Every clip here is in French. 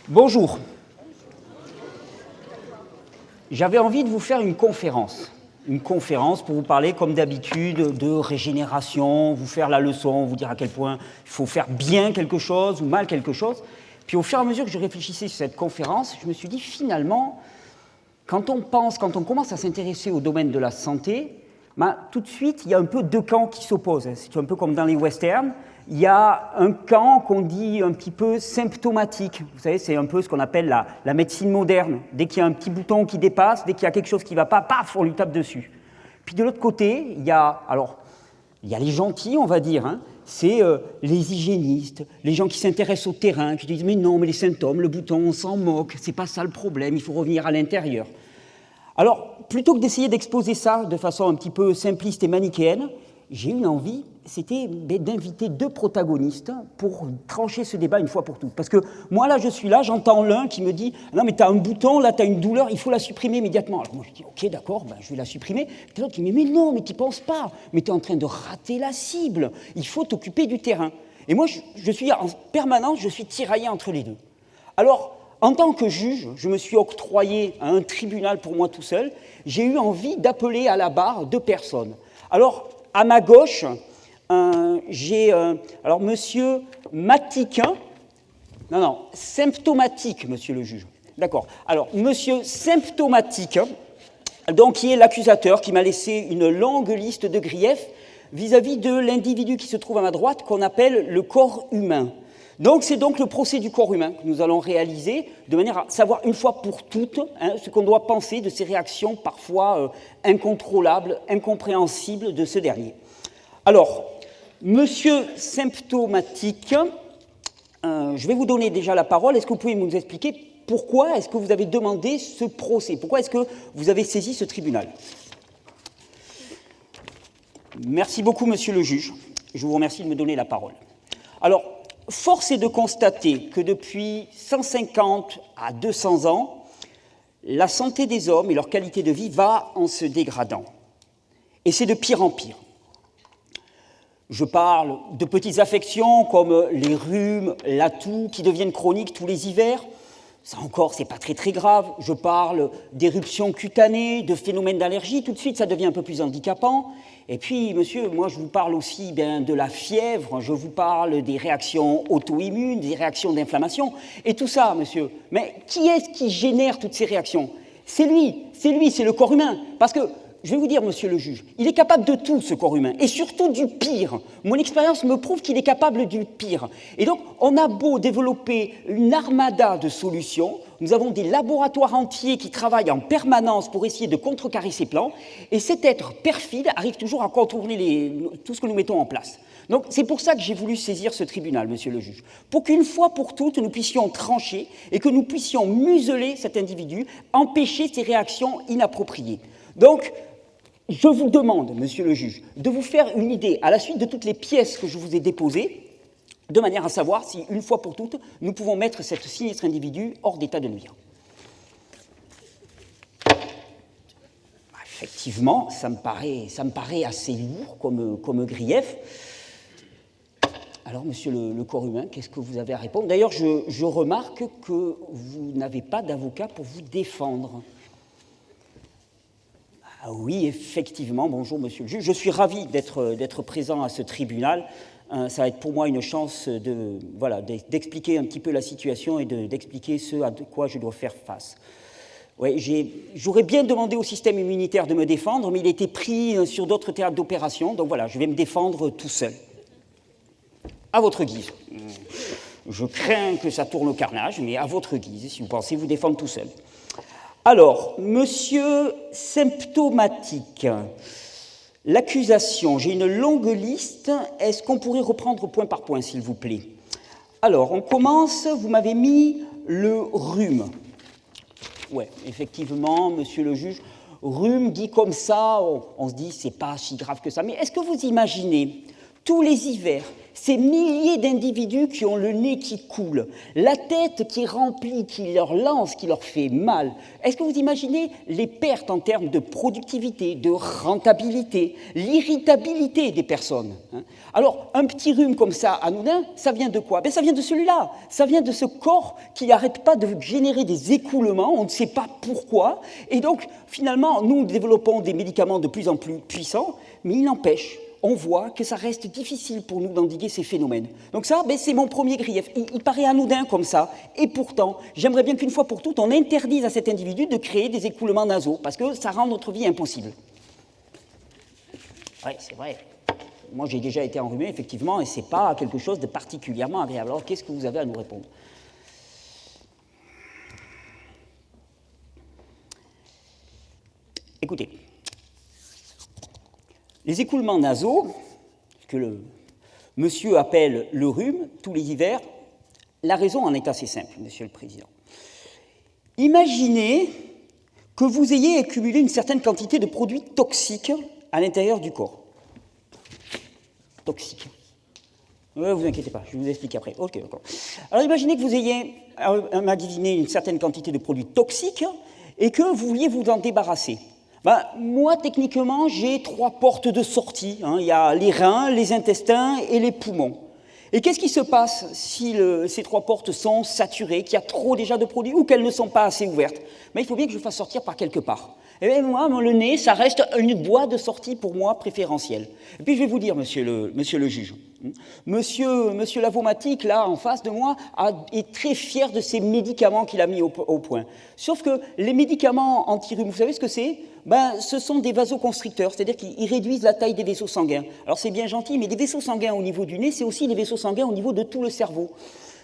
Bonjour. J'avais envie de vous faire une conférence pour vous parler, comme d'habitude, de régénération, vous faire la leçon, vous dire à quel point il faut faire bien quelque chose ou mal quelque chose. Puis au fur et à mesure que je réfléchissais sur cette conférence, je me suis dit, finalement, quand on commence à s'intéresser au domaine de la santé, tout de suite, il y a un peu deux camps qui s'opposent. C'est un peu comme dans les westerns. Il y a un camp qu'on dit un petit peu symptomatique. Vous savez, c'est un peu ce qu'on appelle la médecine moderne. Dès qu'il y a un petit bouton qui dépasse, dès qu'il y a quelque chose qui ne va pas, paf, on lui tape dessus. Puis de l'autre côté, il y a les gentils, on va dire, c'est les hygiénistes, les gens qui s'intéressent au terrain, qui disent « mais non, mais les symptômes, le bouton, on s'en moque, c'est pas ça le problème, il faut revenir à l'intérieur ». Alors, plutôt que d'essayer d'exposer ça de façon un petit peu simpliste et manichéenne, j'ai eu une envie, c'était d'inviter deux protagonistes pour trancher ce débat une fois pour toutes. Parce que moi, là, je suis là, j'entends l'un qui me dit « Non, mais tu as un bouton, là, tu as une douleur, il faut la supprimer immédiatement. » Alors moi, je dis « Ok, d'accord, je vais la supprimer. » Puis l'autre qui me dit « Mais non, mais tu n'y penses pas, mais tu es en train de rater la cible, il faut t'occuper du terrain. » Et moi, je suis en permanence, je suis tiraillé entre les deux. Alors, en tant que juge, je me suis octroyé à un tribunal pour moi tout seul, j'ai eu envie d'appeler à la barre deux personnes. Alors, à ma gauche, j'ai monsieur Matique, symptomatique, monsieur le juge. D'accord. Alors, monsieur symptomatique, donc qui est l'accusateur, qui m'a laissé une longue liste de griefs vis-à-vis de l'individu qui se trouve à ma droite, qu'on appelle le corps humain. Donc, c'est donc le procès du corps humain que nous allons réaliser de manière à savoir une fois pour toutes ce qu'on doit penser de ces réactions parfois incontrôlables, incompréhensibles de ce dernier. Alors, monsieur symptomatique, je vais vous donner déjà la parole. Est-ce que vous pouvez nous expliquer pourquoi est-ce que vous avez demandé ce procès? Pourquoi est-ce que vous avez saisi ce tribunal? Merci beaucoup, monsieur le juge. Je vous remercie de me donner la parole. Alors, force est de constater que depuis 150 à 200 ans, la santé des hommes et leur qualité de vie va en se dégradant. Et c'est de pire en pire. Je parle de petites affections comme les rhumes, la toux, qui deviennent chroniques tous les hivers. Ça encore, c'est pas très très grave. Je parle d'éruptions cutanées, de phénomènes d'allergie. Tout de suite, ça devient un peu plus handicapant. Et puis, monsieur, moi, je vous parle aussi de la fièvre. Je vous parle des réactions auto-immunes, des réactions d'inflammation. Et tout ça, monsieur. Mais qui est-ce qui génère toutes ces réactions? C'est lui, c'est le corps humain. Parce que, je vais vous dire, monsieur le juge, il est capable de tout, ce corps humain, et surtout du pire. Mon expérience me prouve qu'il est capable du pire. Et donc, on a beau développer une armada de solutions, nous avons des laboratoires entiers qui travaillent en permanence pour essayer de contrecarrer ces plans, et cet être perfide arrive toujours à contourner tout ce que nous mettons en place. Donc, c'est pour ça que j'ai voulu saisir ce tribunal, monsieur le juge, pour qu'une fois pour toutes, nous puissions trancher et que nous puissions museler cet individu, empêcher ces réactions inappropriées. Donc, je vous demande, monsieur le juge, de vous faire une idée, à la suite de toutes les pièces que je vous ai déposées, de manière à savoir si, une fois pour toutes, nous pouvons mettre cet sinistre individu hors d'état de nuire. Effectivement, ça me paraît assez lourd comme grief. Alors, monsieur le corps humain, qu'est-ce que vous avez à répondre? D'ailleurs, je remarque que vous n'avez pas d'avocat pour vous défendre. Ah oui, effectivement, bonjour monsieur le juge. Je suis ravi d'être présent à ce tribunal. Ça va être pour moi une chance d'expliquer un petit peu la situation et d'expliquer ce à quoi je dois faire face. Ouais, j'aurais bien demandé au système immunitaire de me défendre, mais il était pris sur d'autres théâtres d'opération. Donc voilà, je vais me défendre tout seul. À votre guise. Je crains que ça tourne au carnage, mais à votre guise, si vous pensez vous défendre tout seul. Alors, monsieur symptomatique, L'accusation, j'ai une longue liste. Est-ce qu'on pourrait reprendre point par point, s'il vous plaît? Alors, on commence, vous m'avez mis le rhume. Oui, effectivement, monsieur le juge, rhume dit comme ça, on se dit c'est pas si grave que ça. Mais est-ce que vous imaginez, tous les hivers, ces milliers d'individus qui ont le nez qui coule, la tête qui est remplie, qui leur lance, qui leur fait mal. Est-ce que vous imaginez les pertes en termes de productivité, de rentabilité, l'irritabilité des personnes? Alors, un petit rhume comme ça, anodin, ça vient de quoi? Ça vient de celui-là. Ça vient de ce corps qui n'arrête pas de générer des écoulements, on ne sait pas pourquoi. Et donc, finalement, nous développons des médicaments de plus en plus puissants, mais il n'empêche, on voit que ça reste difficile pour nous d'endiguer ces phénomènes. Donc ça, c'est mon premier grief. Il paraît anodin comme ça, et pourtant, j'aimerais bien qu'une fois pour toutes, on interdise à cet individu de créer des écoulements nasaux, parce que ça rend notre vie impossible. Oui, c'est vrai. Moi, j'ai déjà été enrhumé, effectivement, et ce n'est pas quelque chose de particulièrement agréable. Alors, qu'est-ce que vous avez à nous répondre? Écoutez. Les écoulements nasaux, ce que le monsieur appelle le rhume, tous les hivers, la raison en est assez simple, monsieur le Président. Imaginez que vous ayez accumulé une certaine quantité de produits toxiques à l'intérieur du corps. Toxiques. Ne vous inquiétez pas, je vais vous expliquer après. Ok, d'accord. Alors imaginez que vous ayez emmagasiné une certaine quantité de produits toxiques et que vous vouliez vous en débarrasser. Moi, techniquement, j'ai 3 portes de sortie. Il y a les reins, les intestins et les poumons. Et qu'est-ce qui se passe si ces 3 portes sont saturées, qu'il y a trop déjà de produits ou qu'elles ne sont pas assez ouvertes? Il faut bien que je fasse sortir par quelque part. Et bien moi, le nez, ça reste une voie de sortie pour moi préférentielle. Et puis je vais vous dire, monsieur le juge, monsieur Lavomatique, là, en face de moi, est très fier de ces médicaments qu'il a mis au point. Sauf que les médicaments anti-rhume, vous savez ce que c'est? Ce sont des vasoconstricteurs, c'est-à-dire qu'ils réduisent la taille des vaisseaux sanguins. Alors c'est bien gentil, mais des vaisseaux sanguins au niveau du nez, c'est aussi des vaisseaux sanguins au niveau de tout le cerveau.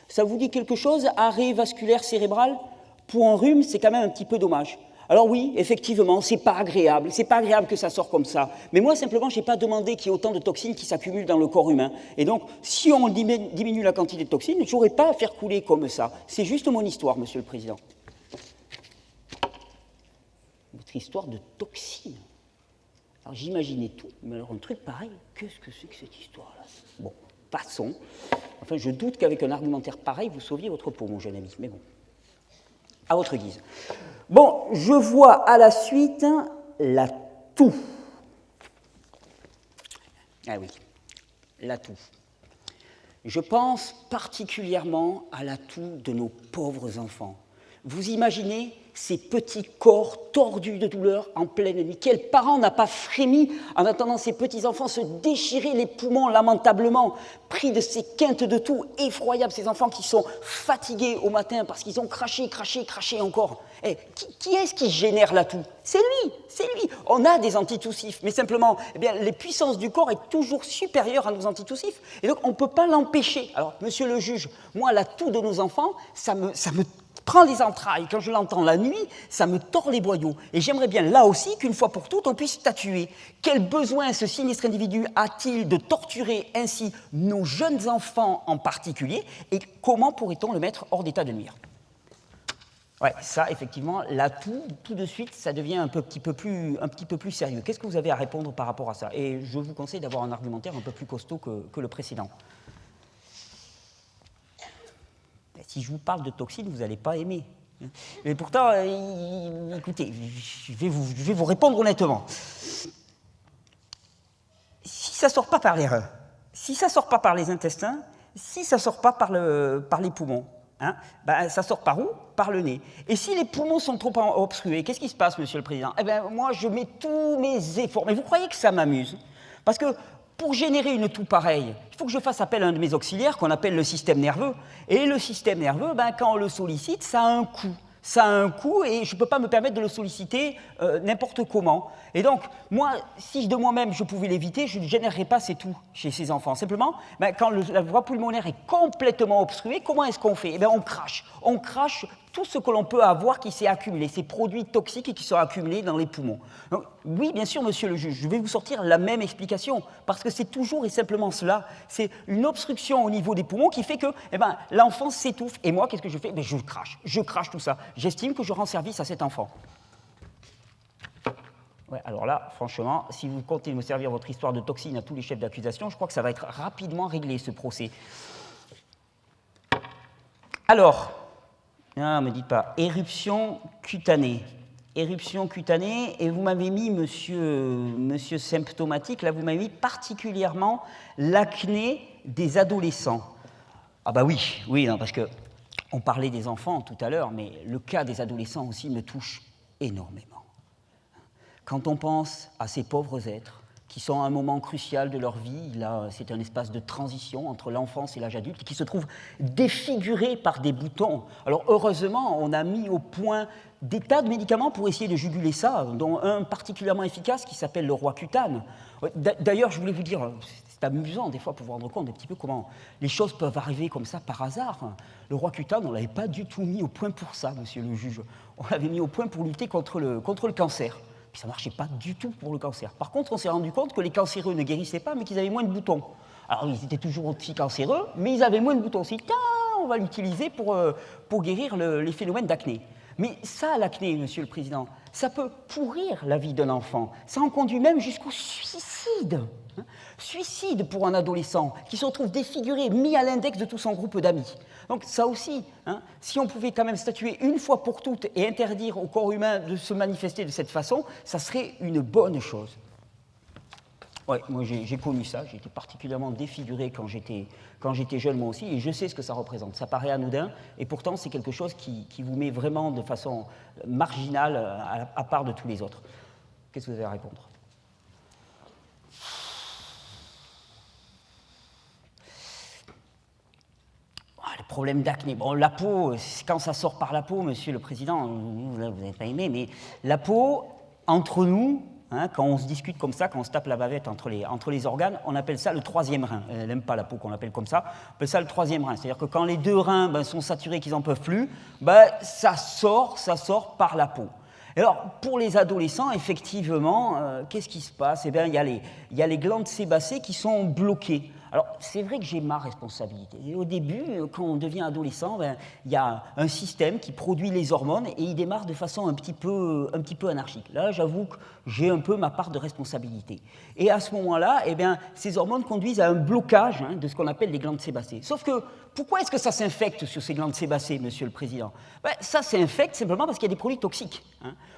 Ça vous dit quelque chose? Arrêt vasculaire cérébral? Pour un rhume, c'est quand même un petit peu dommage. Alors oui, effectivement, c'est pas agréable que ça sorte comme ça. Mais moi, simplement, je n'ai pas demandé qu'il y ait autant de toxines qui s'accumulent dans le corps humain. Et donc, si on diminue la quantité de toxines, je n'aurais pas à faire couler comme ça. C'est juste mon histoire, monsieur le Président. Votre histoire de toxines. Alors j'imaginais tout, mais alors un truc pareil, qu'est-ce que c'est que cette histoire-là? Bon, passons. Enfin, je doute qu'avec un argumentaire pareil, vous sauviez votre peau, mon jeune ami, mais bon. À votre guise. Bon, je vois à la suite la toux. Ah oui, la toux. Je pense particulièrement à la toux de nos pauvres enfants. Vous imaginez ces petits corps tordus de douleur en pleine nuit. Quel parent n'a pas frémi en attendant ses petits-enfants se déchirer les poumons lamentablement, pris de ces quintes de toux effroyables, ces enfants qui sont fatigués au matin parce qu'ils ont craché encore. Qui est-ce qui génère la toux? C'est lui. On a des antitoussifs, mais simplement, les puissances du corps est toujours supérieure à nos antitoussifs, et donc on ne peut pas l'empêcher. Alors, monsieur le juge, moi, la toux de nos enfants, ça me prend les entrailles. Quand je l'entends la nuit, ça me tord les boyaux. Et j'aimerais bien, là aussi, qu'une fois pour toutes, on puisse statuer. Quel besoin ce sinistre individu a-t-il de torturer ainsi nos jeunes enfants en particulier, et comment pourrait-on le mettre hors d'état de nuire? Ouais, ça, effectivement, là, tout de suite, ça devient un petit peu plus sérieux. Qu'est-ce que vous avez à répondre par rapport à ça? Et je vous conseille d'avoir un argumentaire un peu plus costaud que le précédent. Si je vous parle de toxines, vous n'allez pas aimer. Mais pourtant, écoutez, je vais vous répondre honnêtement. Si ça ne sort pas par les reins, si ça ne sort pas par les intestins, si ça ne sort pas par les poumons, ça sort par où? Par le nez. Et si les poumons sont trop obstrués, qu'est-ce qui se passe, monsieur le Président? Moi, je mets tous mes efforts. Mais vous croyez que ça m'amuse? Parce que pour générer une toux pareille, il faut que je fasse appel à un de mes auxiliaires qu'on appelle le système nerveux. Et le système nerveux, quand on le sollicite, ça a un coût. Ça a un coût et je ne peux pas me permettre de le solliciter n'importe comment. Et donc, moi, si de moi-même je pouvais l'éviter, je ne générerais pas ces toux chez ces enfants. Simplement, quand la voie pulmonaire est complètement obstruée, comment est-ce qu'on fait? On crache. On crache tout ce que l'on peut avoir qui s'est accumulé, ces produits toxiques qui sont accumulés dans les poumons. Donc, oui, bien sûr, monsieur le juge, je vais vous sortir la même explication, parce que c'est toujours et simplement cela. C'est une obstruction au niveau des poumons qui fait que l'enfant s'étouffe. Et moi, qu'est-ce que je fais? Je crache tout ça. J'estime que je rends service à cet enfant. Ouais, alors là, franchement, si vous comptez me servir votre histoire de toxine à tous les chefs d'accusation, je crois que ça va être rapidement réglé, ce procès. Alors, ne me dites pas, éruption cutanée. Éruption cutanée, et vous m'avez mis, monsieur symptomatique, là, vous m'avez mis particulièrement l'acné des adolescents. Ah bah oui, non, parce qu'on parlait des enfants tout à l'heure, mais le cas des adolescents aussi me touche énormément. Quand on pense à ces pauvres êtres qui sont à un moment crucial de leur vie, là, c'est un espace de transition entre l'enfance et l'âge adulte, qui se trouvent défigurés par des boutons. Alors heureusement, on a mis au point des tas de médicaments pour essayer de juguler ça, dont un particulièrement efficace qui s'appelle le Roaccutane. D'ailleurs, je voulais vous dire, c'est amusant des fois pour vous rendre compte un petit peu comment les choses peuvent arriver comme ça par hasard. Le Roaccutane, on ne l'avait pas du tout mis au point pour ça, monsieur le juge. On l'avait mis au point pour lutter contre le cancer. Puis ça ne marchait pas du tout pour le cancer. Par contre, on s'est rendu compte que les cancéreux ne guérissaient pas, mais qu'ils avaient moins de boutons. Alors, ils étaient toujours aussi cancéreux, mais ils avaient moins de boutons. On s'est dit, on va l'utiliser pour guérir les phénomènes d'acné. Mais ça, l'acné, monsieur le Président, ça peut pourrir la vie d'un enfant. Ça en conduit même jusqu'au suicide. Suicide pour un adolescent qui se retrouve défiguré, mis à l'index de tout son groupe d'amis. Donc ça aussi, si on pouvait quand même statuer une fois pour toutes et interdire au corps humain de se manifester de cette façon, ça serait une bonne chose. Oui, moi j'ai connu ça, j'ai été particulièrement défiguré quand j'étais jeune moi aussi, et je sais ce que ça représente. Ça paraît anodin, et pourtant c'est quelque chose qui vous met vraiment de façon marginale à part de tous les autres. Qu'est-ce que vous avez à répondre ? Le problème d'acné. Bon, la peau, quand ça sort par la peau, monsieur le Président, vous n'avez pas aimé, mais la peau, entre nous, quand on se discute comme ça, quand on se tape la bavette entre les organes, on appelle ça le troisième rein. Elle n'aime pas la peau qu'on appelle comme ça, on appelle ça le troisième rein. C'est-à-dire que quand les deux reins sont saturés, qu'ils n'en peuvent plus, ça sort par la peau. Et alors, pour les adolescents, effectivement, qu'est-ce qui se passe ? Eh bien, il y a les glandes sébacées qui sont bloquées. Alors, c'est vrai que j'ai ma responsabilité. Et au début, quand on devient adolescent, il y a un système qui produit les hormones et il démarre de façon un petit peu anarchique. Là, j'avoue que j'ai un peu ma part de responsabilité. Et à ce moment-là, eh bien, ces hormones conduisent à un blocage de ce qu'on appelle les glandes sébacées. Sauf que, pourquoi est-ce que ça s'infecte sur ces glandes sébacées, monsieur le Président ? Ça s'infecte simplement parce qu'il y a des produits toxiques.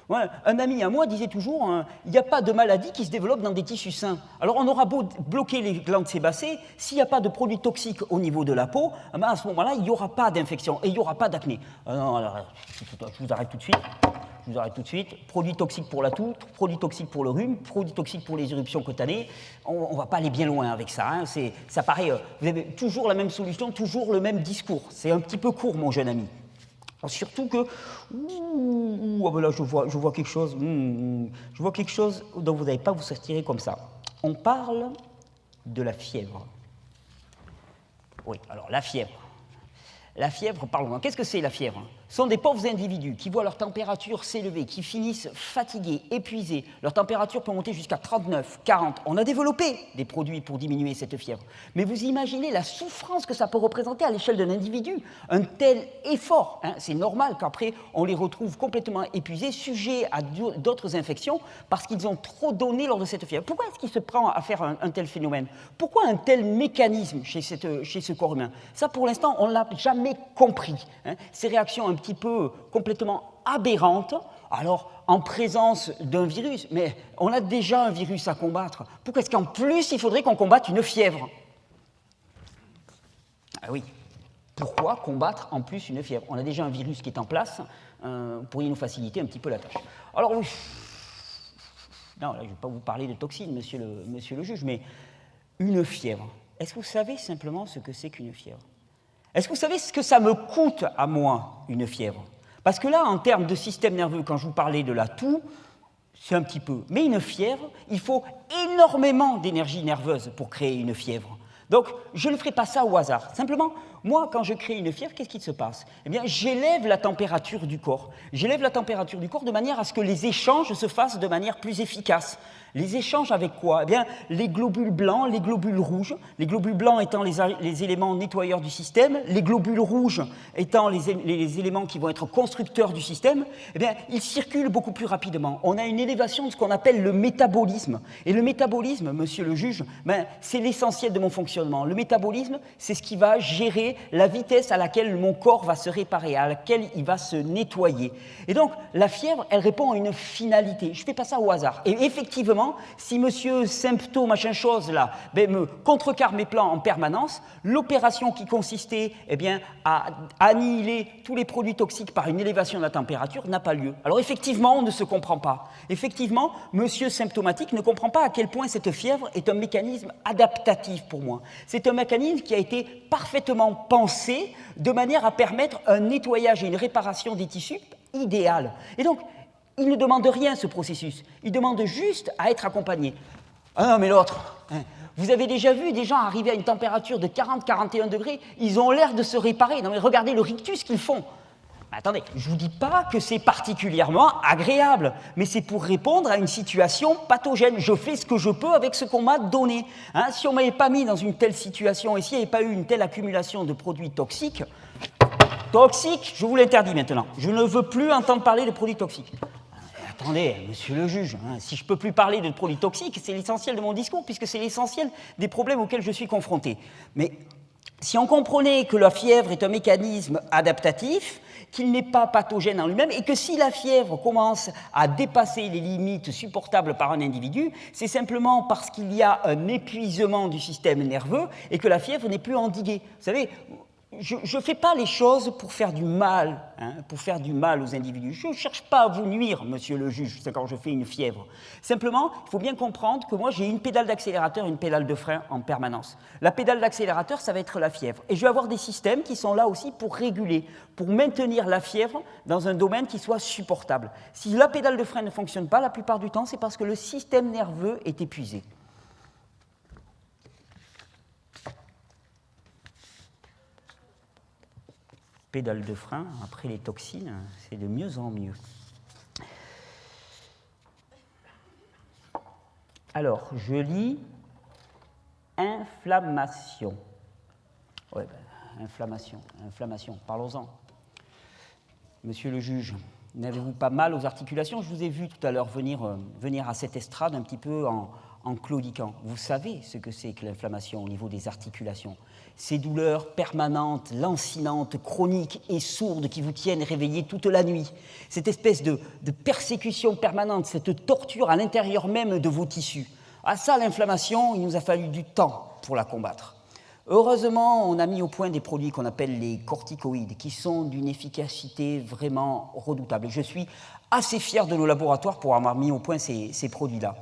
Ouais, un ami à moi disait toujours, il n'y a pas de maladie qui se développe dans des tissus sains. Alors on aura beau bloquer les glandes sébacées, s'il n'y a pas de produits toxiques au niveau de la peau, à ce moment-là, il n'y aura pas d'infection et il n'y aura pas d'acné. Non, alors, je vous arrête tout de suite. Produits toxiques pour la toux, produits toxiques pour le rhume, produits toxiques pour les éruptions cutanées. On ne va pas aller bien loin avec ça. Ça paraît, vous avez toujours la même solution, toujours le même discours. C'est un petit peu court, mon jeune ami. Alors, surtout que, là je vois quelque chose, je vois quelque chose dont vous n'allez pas vous sortir comme ça. On parle de la fièvre. Oui, alors la fièvre. La fièvre, parlons. Qu'est-ce que c'est la fièvre ? Ce sont des pauvres individus qui voient leur température s'élever, qui finissent fatigués, épuisés. Leur température peut monter jusqu'à 39, 40. On a développé des produits pour diminuer cette fièvre. Mais vous imaginez la souffrance que ça peut représenter à l'échelle d'un individu. Un tel effort, c'est normal qu'après, on les retrouve complètement épuisés, sujets à d'autres infections, parce qu'ils ont trop donné lors de cette fièvre. Pourquoi est-ce qu'il se prend à faire un tel phénomène ? Pourquoi un tel mécanisme chez ce corps humain ? Ça, pour l'instant, on ne l'a jamais compris. Ces réactions un petit peu complètement aberrantes, alors en présence d'un virus, mais on a déjà un virus à combattre. Pourquoi est-ce qu'en plus il faudrait qu'on combatte une fièvre ? Ah oui, pourquoi combattre en plus une fièvre ? On a déjà un virus qui est en place, pourriez nous faciliter un petit peu la tâche. Alors oui, non, là, je ne vais pas vous parler de toxines, monsieur le juge, mais une fièvre. Est-ce que vous savez simplement ce que c'est qu'une fièvre ? Est-ce que vous savez ce que ça me coûte à moi, une fièvre ? Parce que là, en termes de système nerveux, quand je vous parlais de la toux, c'est un petit peu. Mais une fièvre, il faut énormément d'énergie nerveuse pour créer une fièvre. Donc, je ne ferai pas ça au hasard. Simplement, moi, quand je crée une fièvre, qu'est-ce qui se passe? Eh bien, j'élève la température du corps. J'élève la température du corps de manière à ce que les échanges se fassent de manière plus efficace. Les échanges avec quoi? Eh bien, les globules blancs, les globules rouges. Les globules blancs étant les éléments nettoyeurs du système, les globules rouges étant les éléments qui vont être constructeurs du système, eh bien, ils circulent beaucoup plus rapidement. On a une élévation de ce qu'on appelle le métabolisme. Et le métabolisme, monsieur le juge, ben, c'est l'essentiel de mon fonctionnement. Le métabolisme, c'est ce qui va gérer la vitesse à laquelle mon corps va se réparer, à laquelle il va se nettoyer. Et donc, la fièvre, elle répond à une finalité. Je ne fais pas ça au hasard. Et effectivement, si monsieur symptôme machin chose là ben, me contrecarre mes plans en permanence, l'opération qui consistait eh bien, à annihiler tous les produits toxiques par une élévation de la température n'a pas lieu. Alors effectivement, on ne se comprend pas. Effectivement, monsieur symptomatique ne comprend pas à quel point cette fièvre est un mécanisme adaptatif pour moi. C'est un mécanisme qui a été parfaitement pensé de manière à permettre un nettoyage et une réparation des tissus idéal. Et donc, il ne demande rien, ce processus. Il demande juste à être accompagné. Ah non, mais l'autre, hein, vous avez déjà vu des gens arriver à une température de 40-41 degrés, ils ont l'air de se réparer. Non, mais regardez le rictus qu'ils font. Attendez, je ne vous dis pas que c'est particulièrement agréable, mais c'est pour répondre à une situation pathogène. Je fais ce que je peux avec ce qu'on m'a donné. Hein, si on ne m'avait pas mis dans une telle situation et s'il n'y avait pas eu une telle accumulation de produits toxiques, je vous l'interdis maintenant. Je ne veux plus entendre parler de produits toxiques. Attendez, monsieur le juge, hein, si je ne peux plus parler de produits toxiques, c'est l'essentiel de mon discours, puisque c'est l'essentiel des problèmes auxquels je suis confronté. Mais si on comprenait que la fièvre est un mécanisme adaptatif, qu'il n'est pas pathogène en lui-même, et que si la fièvre commence à dépasser les limites supportables par un individu, c'est simplement parce qu'il y a un épuisement du système nerveux et que la fièvre n'est plus endiguée. Vous savez, je ne fais pas les choses pour faire du mal, hein, pour faire du mal aux individus. Je ne cherche pas à vous nuire, monsieur le juge, c'est quand je fais une fièvre. Simplement, il faut bien comprendre que moi, j'ai une pédale d'accélérateur et une pédale de frein en permanence. La pédale d'accélérateur, ça va être la fièvre. Et je vais avoir des systèmes qui sont là aussi pour réguler, pour maintenir la fièvre dans un domaine qui soit supportable. Si la pédale de frein ne fonctionne pas, la plupart du temps, c'est parce que le système nerveux est épuisé. Pédale de frein, après les toxines, c'est de mieux en mieux. Alors, je lis inflammation. Ouais, inflammation, parlons-en. Monsieur le juge, n'avez-vous pas mal aux articulations? Je vous ai vu tout à l'heure venir à cette estrade un petit peu en claudiquant. Vous savez ce que c'est que l'inflammation au niveau des articulations. Ces douleurs permanentes, lancinantes, chroniques et sourdes qui vous tiennent réveillés toute la nuit. Cette espèce de persécution permanente, cette torture à l'intérieur même de vos tissus. À ça, l'inflammation, il nous a fallu du temps pour la combattre. Heureusement, on a mis au point des produits qu'on appelle les corticoïdes, qui sont d'une efficacité vraiment redoutable. Et je suis assez fier de nos laboratoires pour avoir mis au point ces produits-là.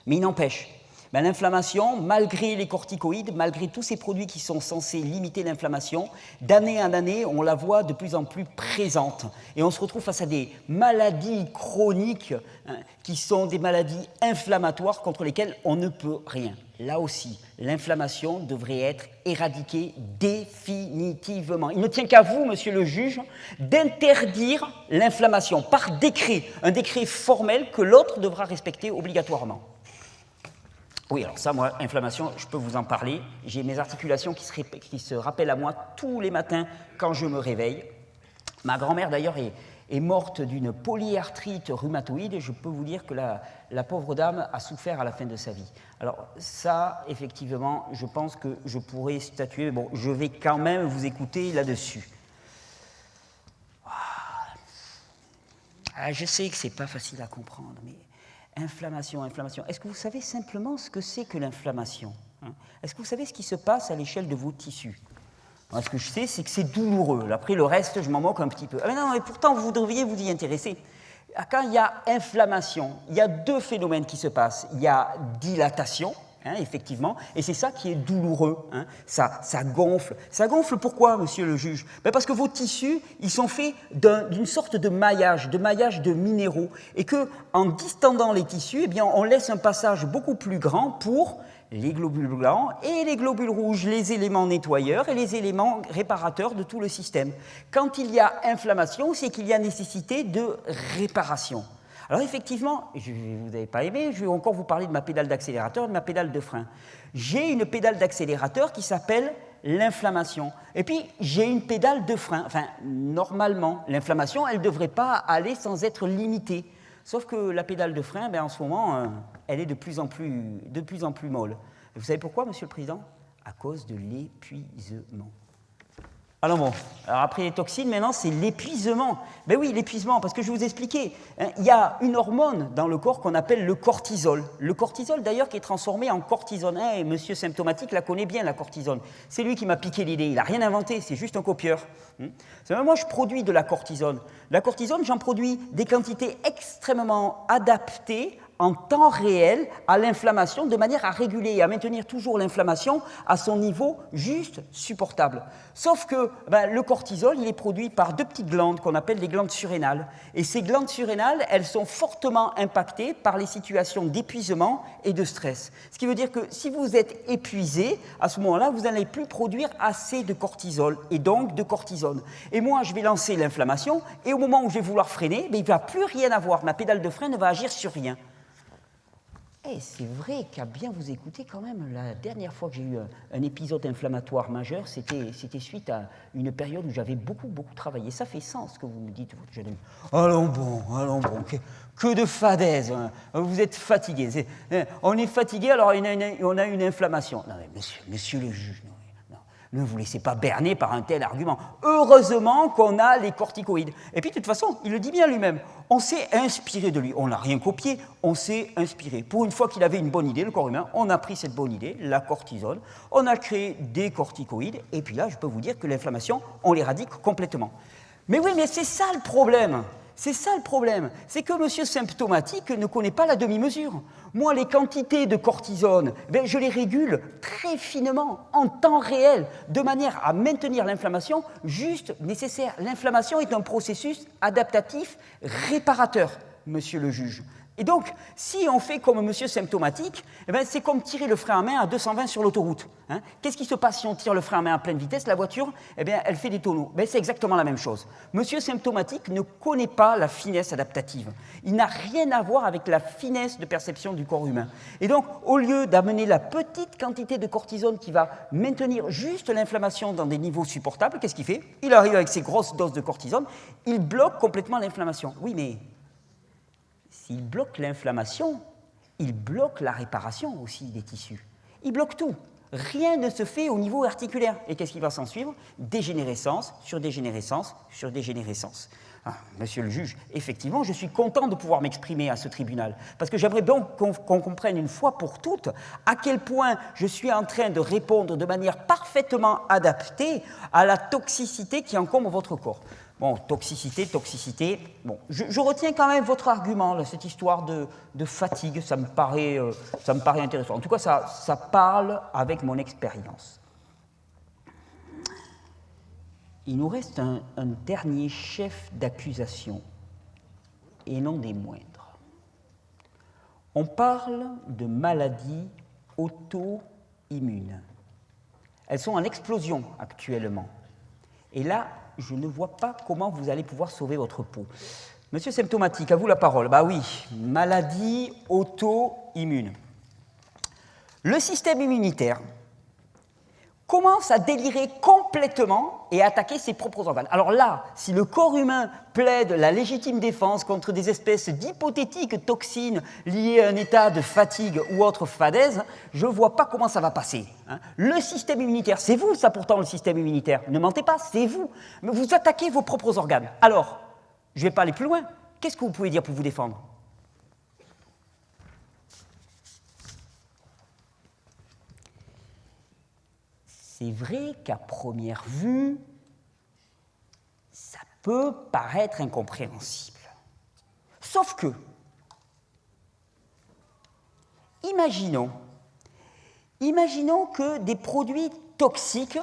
Mais il n'empêche, l'inflammation, malgré les corticoïdes, malgré tous ces produits qui sont censés limiter l'inflammation, d'année en année, on la voit de plus en plus présente. Et on se retrouve face à des maladies chroniques qui sont des maladies inflammatoires contre lesquelles on ne peut rien. Là aussi, l'inflammation devrait être éradiquée définitivement. Il ne tient qu'à vous, monsieur le juge, d'interdire l'inflammation par décret, un décret formel que l'autre devra respecter obligatoirement. Oui, alors ça, moi, inflammation, je peux vous en parler. J'ai mes articulations qui se rappellent à moi tous les matins quand je me réveille. Ma grand-mère, d'ailleurs, est morte d'une polyarthrite rhumatoïde. Je peux vous dire que la pauvre dame a souffert à la fin de sa vie. Alors ça, effectivement, je pense que je pourrais statuer. Bon, je vais quand même vous écouter là-dessus. Je sais que ce n'est pas facile à comprendre, mais... Inflammation. Est-ce que vous savez simplement ce que c'est que l'inflammation? Est-ce que vous savez ce qui se passe à l'échelle de vos tissus? Ce que je sais, c'est que c'est douloureux. Après, le reste, je m'en moque un petit peu. Mais non, mais pourtant, vous devriez vous y intéresser. Quand il y a inflammation, il y a deux phénomènes qui se passent. Il y a dilatation, effectivement, et c'est ça qui est douloureux. Ça gonfle. Ça gonfle pourquoi, monsieur le juge? Parce que vos tissus, ils sont faits d'une sorte de maillage de minéraux, et qu'en distendant les tissus, eh bien, on laisse un passage beaucoup plus grand pour les globules blancs et les globules rouges, les éléments nettoyeurs et les éléments réparateurs de tout le système. Quand il y a inflammation, c'est qu'il y a nécessité de réparation. Alors effectivement, vous n'avez pas aimé, je vais encore vous parler de ma pédale d'accélérateur et de ma pédale de frein. J'ai une pédale d'accélérateur qui s'appelle l'inflammation. Et puis, j'ai une pédale de frein. Enfin, normalement, l'inflammation, elle ne devrait pas aller sans être limitée. Sauf que la pédale de frein, en ce moment, elle est de plus en plus molle. Et vous savez pourquoi, Monsieur le Président? À cause de l'épuisement. Alors après les toxines, maintenant, c'est l'épuisement. Ben oui, l'épuisement, parce que je vais vous expliquer. Il y a une hormone dans le corps qu'on appelle le cortisol. Le cortisol, d'ailleurs, qui est transformé en cortisone. Et Monsieur Symptomatique la connaît bien, la cortisone. C'est lui qui m'a piqué l'idée. Il n'a rien inventé, c'est juste un copieur. Moi, je produis de la cortisone. La cortisone, j'en produis des quantités extrêmement adaptées en temps réel à l'inflammation, de manière à réguler et à maintenir toujours l'inflammation à son niveau juste supportable. Sauf que le cortisol, il est produit par deux petites glandes qu'on appelle les glandes surrénales. Et ces glandes surrénales, elles sont fortement impactées par les situations d'épuisement et de stress. Ce qui veut dire que si vous êtes épuisé, à ce moment-là, vous n'allez plus produire assez de cortisol et donc de cortisone. Et moi, je vais lancer l'inflammation et au moment où je vais vouloir freiner, il ne va plus rien avoir. Ma pédale de frein ne va agir sur rien. Et c'est vrai qu'à bien vous écouter quand même, la dernière fois que j'ai eu un épisode inflammatoire majeur, c'était suite à une période où j'avais beaucoup travaillé. Ça fait sens ce que vous me dites, votre jeune ami. Allons bon, que de fadaise, hein. Vous êtes fatigué. On est fatigué, alors on a une inflammation. Non mais monsieur le juge, ne vous laissez pas berner par un tel argument. Heureusement qu'on a les corticoïdes. Et puis, de toute façon, il le dit bien lui-même. On s'est inspiré de lui. On n'a rien copié, on s'est inspiré. Pour une fois qu'il avait une bonne idée, le corps humain, on a pris cette bonne idée, la cortisone, on a créé des corticoïdes, et puis là, je peux vous dire que l'inflammation, on l'éradique complètement. Mais oui, mais c'est ça le problème. C'est ça le problème, c'est que Monsieur Symptomatique ne connaît pas la demi-mesure. Moi, les quantités de cortisone, je les régule très finement, en temps réel, de manière à maintenir l'inflammation juste nécessaire. L'inflammation est un processus adaptatif réparateur, Monsieur le juge. Et donc, si on fait comme Monsieur Symptomatique, c'est comme tirer le frein à main à 220 sur l'autoroute. Qu'est-ce qui se passe si on tire le frein à main à pleine vitesse? La voiture, elle fait des tonneaux. C'est exactement la même chose. Monsieur Symptomatique ne connaît pas la finesse adaptative. Il n'a rien à voir avec la finesse de perception du corps humain. Et donc, au lieu d'amener la petite quantité de cortisone qui va maintenir juste l'inflammation dans des niveaux supportables, qu'est-ce qu'il fait? Il arrive avec ses grosses doses de cortisone, il bloque complètement l'inflammation. Oui, mais s'il bloque l'inflammation, il bloque la réparation aussi des tissus. Il bloque tout. Rien ne se fait au niveau articulaire. Et qu'est-ce qui va s'en suivre? Dégénérescence sur dégénérescence sur dégénérescence. Monsieur le juge, effectivement, je suis content de pouvoir m'exprimer à ce tribunal, parce que j'aimerais donc qu'on comprenne une fois pour toutes à quel point je suis en train de répondre de manière parfaitement adaptée à la toxicité qui encombre votre corps. Bon, toxicité. Bon, je retiens quand même votre argument, là, cette histoire de fatigue, ça me paraît intéressant. En tout cas, ça parle avec mon expérience. Il nous reste un dernier chef d'accusation, et non des moindres. On parle de maladies auto-immunes. Elles sont en explosion actuellement. Et là, je ne vois pas comment vous allez pouvoir sauver votre peau. Monsieur Symptomatique, à vous la parole. Oui, maladie auto-immune. Le système immunitaire commence à délirer complètement et à attaquer ses propres organes. Alors là, si le corps humain plaide la légitime défense contre des espèces d'hypothétiques toxines liées à un état de fatigue ou autre fadaise, je ne vois pas comment ça va passer. Le système immunitaire, c'est vous ça pourtant le système immunitaire, ne mentez pas, c'est vous. Mais vous attaquez vos propres organes. Alors, je ne vais pas aller plus loin. Qu'est-ce que vous pouvez dire pour vous défendre ? C'est vrai qu'à première vue, ça peut paraître incompréhensible. Sauf que, imaginons que des produits toxiques,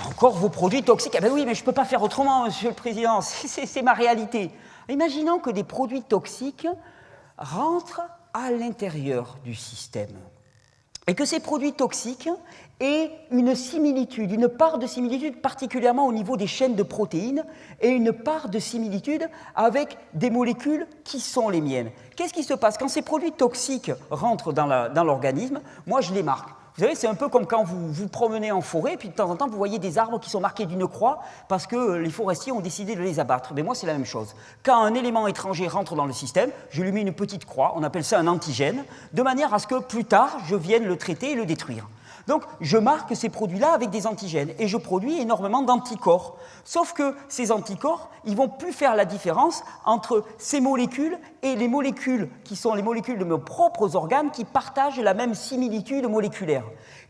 encore vos produits toxiques, oui, mais je ne peux pas faire autrement, Monsieur le Président, c'est ma réalité. Imaginons que des produits toxiques rentrent à l'intérieur du système. et que ces produits toxiques aient une similitude, une part de similitude particulièrement au niveau des chaînes de protéines et une part de similitude avec des molécules qui sont les miennes. Qu'est-ce qui se passe? Quand ces produits toxiques rentrent dans l'organisme, moi je les marque. Vous savez, c'est un peu comme quand vous vous promenez en forêt, puis de temps en temps, vous voyez des arbres qui sont marqués d'une croix parce que les forestiers ont décidé de les abattre. Mais moi, c'est la même chose. Quand un élément étranger rentre dans le système, je lui mets une petite croix, on appelle ça un antigène, de manière à ce que plus tard, je vienne le traiter et le détruire. Donc, je marque ces produits-là avec des antigènes et je produis énormément d'anticorps. Sauf que ces anticorps, ils ne vont plus faire la différence entre ces molécules et les molécules qui sont les molécules de mes propres organes qui partagent la même similitude moléculaire.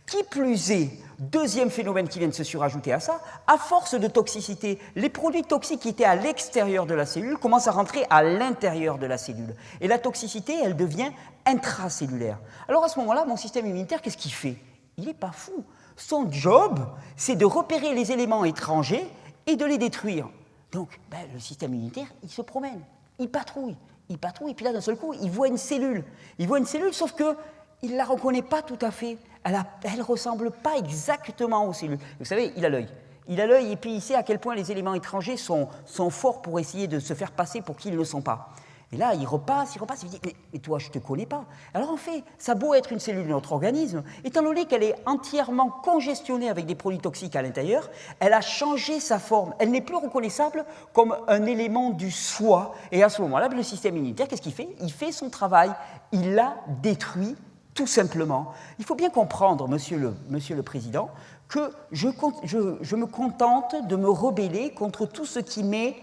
Qui plus est, deuxième phénomène qui vient de se surajouter à ça, à force de toxicité, les produits toxiques qui étaient à l'extérieur de la cellule commencent à rentrer à l'intérieur de la cellule. Et la toxicité, elle devient intracellulaire. Alors à ce moment-là, mon système immunitaire, qu'est-ce qu'il fait? Il n'est pas fou. Son job, c'est de repérer les éléments étrangers et de les détruire. Donc, le système immunitaire, il se promène, il patrouille, et puis là, d'un seul coup, il voit une cellule. Il voit une cellule, sauf qu'il ne la reconnaît pas tout à fait. Elle ne ressemble pas exactement aux cellules. Vous savez, il a l'œil. Il a l'œil et puis il sait à quel point les éléments étrangers sont forts pour essayer de se faire passer pour qui ils ne sont pas. Et là, il repasse, il dit « Mais toi, je ne te connais pas ». Alors en fait, ça a beau être une cellule de notre organisme, étant donné qu'elle est entièrement congestionnée avec des produits toxiques à l'intérieur, elle a changé sa forme. Elle n'est plus reconnaissable comme un élément du soi. Et à ce moment-là, le système immunitaire, qu'est-ce qu'il fait? Il fait son travail. Il la détruit tout simplement. Il faut bien comprendre, monsieur le Président, que je me contente de me rebeller contre tout ce qui m'est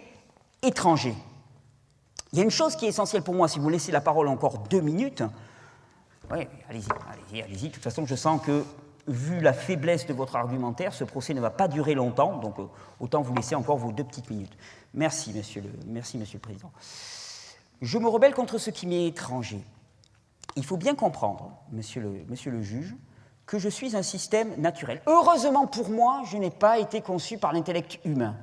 étranger. Il y a une chose qui est essentielle pour moi, si vous me laissez la parole encore 2 minutes. Oui, allez-y. De toute façon, je sens que, vu la faiblesse de votre argumentaire, ce procès ne va pas durer longtemps, donc autant vous laisser encore vos 2 petites minutes. Merci, monsieur le Président. Je me rebelle contre ce qui m'est étranger. Il faut bien comprendre, monsieur le juge, que je suis un système naturel. Heureusement pour moi, je n'ai pas été conçu par l'intellect humain.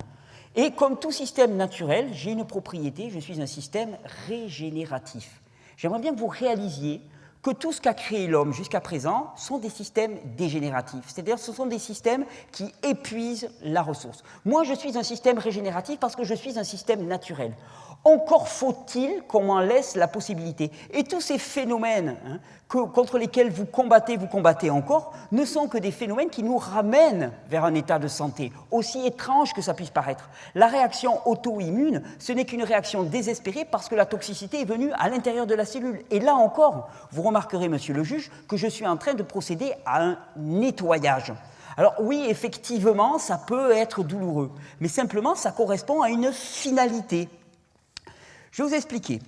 Et comme tout système naturel, j'ai une propriété, je suis un système régénératif. J'aimerais bien que vous réalisiez que tout ce qu'a créé l'homme jusqu'à présent sont des systèmes dégénératifs, c'est-à-dire ce sont des systèmes qui épuisent la ressource. Moi, je suis un système régénératif parce que je suis un système naturel. Encore faut-il qu'on m'en laisse la possibilité. Et tous ces phénomènes contre lesquels vous combattez encore, ne sont que des phénomènes qui nous ramènent vers un état de santé, aussi étrange que ça puisse paraître. La réaction auto-immune, ce n'est qu'une réaction désespérée parce que la toxicité est venue à l'intérieur de la cellule. Et là encore, vous remarquerez, monsieur le juge, que je suis en train de procéder à un nettoyage. Alors oui, effectivement, ça peut être douloureux, mais simplement, ça correspond à une finalité. Je vais vous expliquer.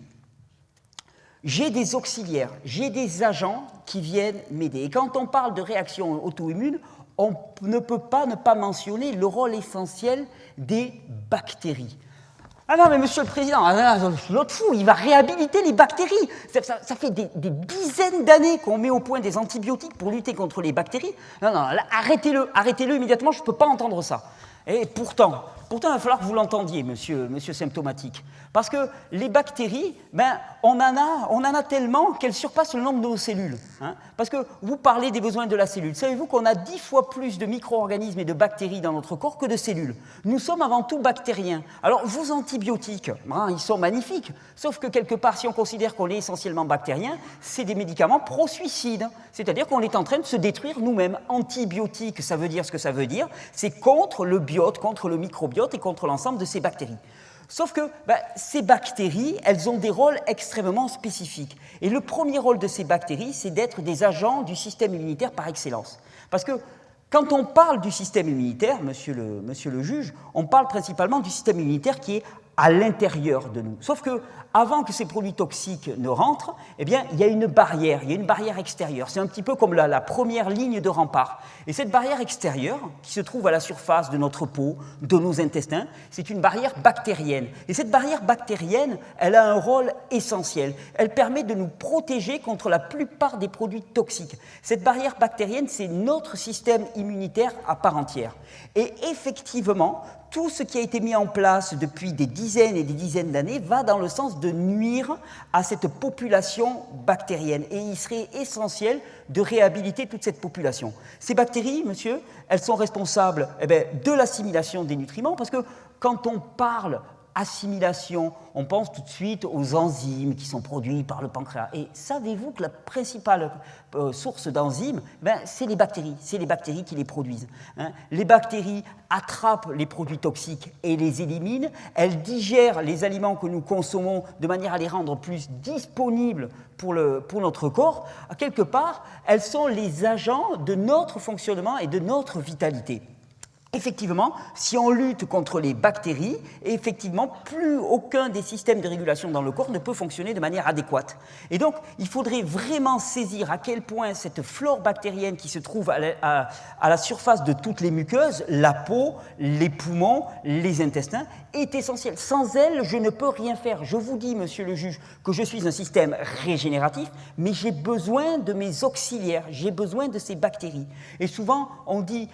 J'ai des auxiliaires, j'ai des agents qui viennent m'aider. Et quand on parle de réaction auto-immune, on ne peut pas ne pas mentionner le rôle essentiel des bactéries. Ah non, mais monsieur le Président, l'autre fou, il va réhabiliter les bactéries. Ça fait des dizaines d'années qu'on met au point des antibiotiques pour lutter contre les bactéries. Non, là, arrêtez-le immédiatement, je ne peux pas entendre ça. Et pourtant, il va falloir que vous l'entendiez, monsieur symptomatique. Parce que les bactéries, on en a tellement qu'elles surpassent le nombre de nos cellules. Parce que vous parlez des besoins de la cellule. Savez-vous qu'on a 10 fois plus de micro-organismes et de bactéries dans notre corps que de cellules? Nous sommes avant tout bactériens. Alors, vos antibiotiques, ils sont magnifiques. Sauf que quelque part, si on considère qu'on est essentiellement bactérien, c'est des médicaments pro-suicides. C'est-à-dire qu'on est en train de se détruire nous-mêmes. Antibiotique, ça veut dire ce que ça veut dire. C'est contre le biote, contre le microbiote et contre l'ensemble de ces bactéries. Sauf que ces bactéries, elles ont des rôles extrêmement spécifiques. Et le premier rôle de ces bactéries, c'est d'être des agents du système immunitaire par excellence. Parce que quand on parle du système immunitaire, monsieur le juge, on parle principalement du système immunitaire qui est à l'intérieur de nous. Sauf que avant que ces produits toxiques ne rentrent, il y a une barrière extérieure. C'est un petit peu comme la première ligne de rempart. Et cette barrière extérieure, qui se trouve à la surface de notre peau, de nos intestins, c'est une barrière bactérienne. Et cette barrière bactérienne, elle a un rôle essentiel. Elle permet de nous protéger contre la plupart des produits toxiques. Cette barrière bactérienne, c'est notre système immunitaire à part entière. Et effectivement, tout ce qui a été mis en place depuis des dizaines et des dizaines d'années va dans le sens de nuire à cette population bactérienne. Et il serait essentiel de réhabiliter toute cette population. Ces bactéries, monsieur, elles sont responsables de l'assimilation des nutriments, parce que quand on parle assimilation, on pense tout de suite aux enzymes qui sont produits par le pancréas. Et savez-vous que la principale source d'enzymes, c'est les bactéries qui les produisent. Les bactéries attrapent les produits toxiques et les éliminent. Elles digèrent les aliments que nous consommons de manière à les rendre plus disponibles pour notre corps. Quelque part, elles sont les agents de notre fonctionnement et de notre vitalité. Effectivement, si on lutte contre les bactéries, effectivement, plus aucun des systèmes de régulation dans le corps ne peut fonctionner de manière adéquate. Et donc, il faudrait vraiment saisir à quel point cette flore bactérienne qui se trouve à la surface de toutes les muqueuses, la peau, les poumons, les intestins, est essentielle. Sans elle, je ne peux rien faire. Je vous dis, monsieur le juge, que je suis un système régénératif, mais j'ai besoin de mes auxiliaires, j'ai besoin de ces bactéries. Et souvent, on dit,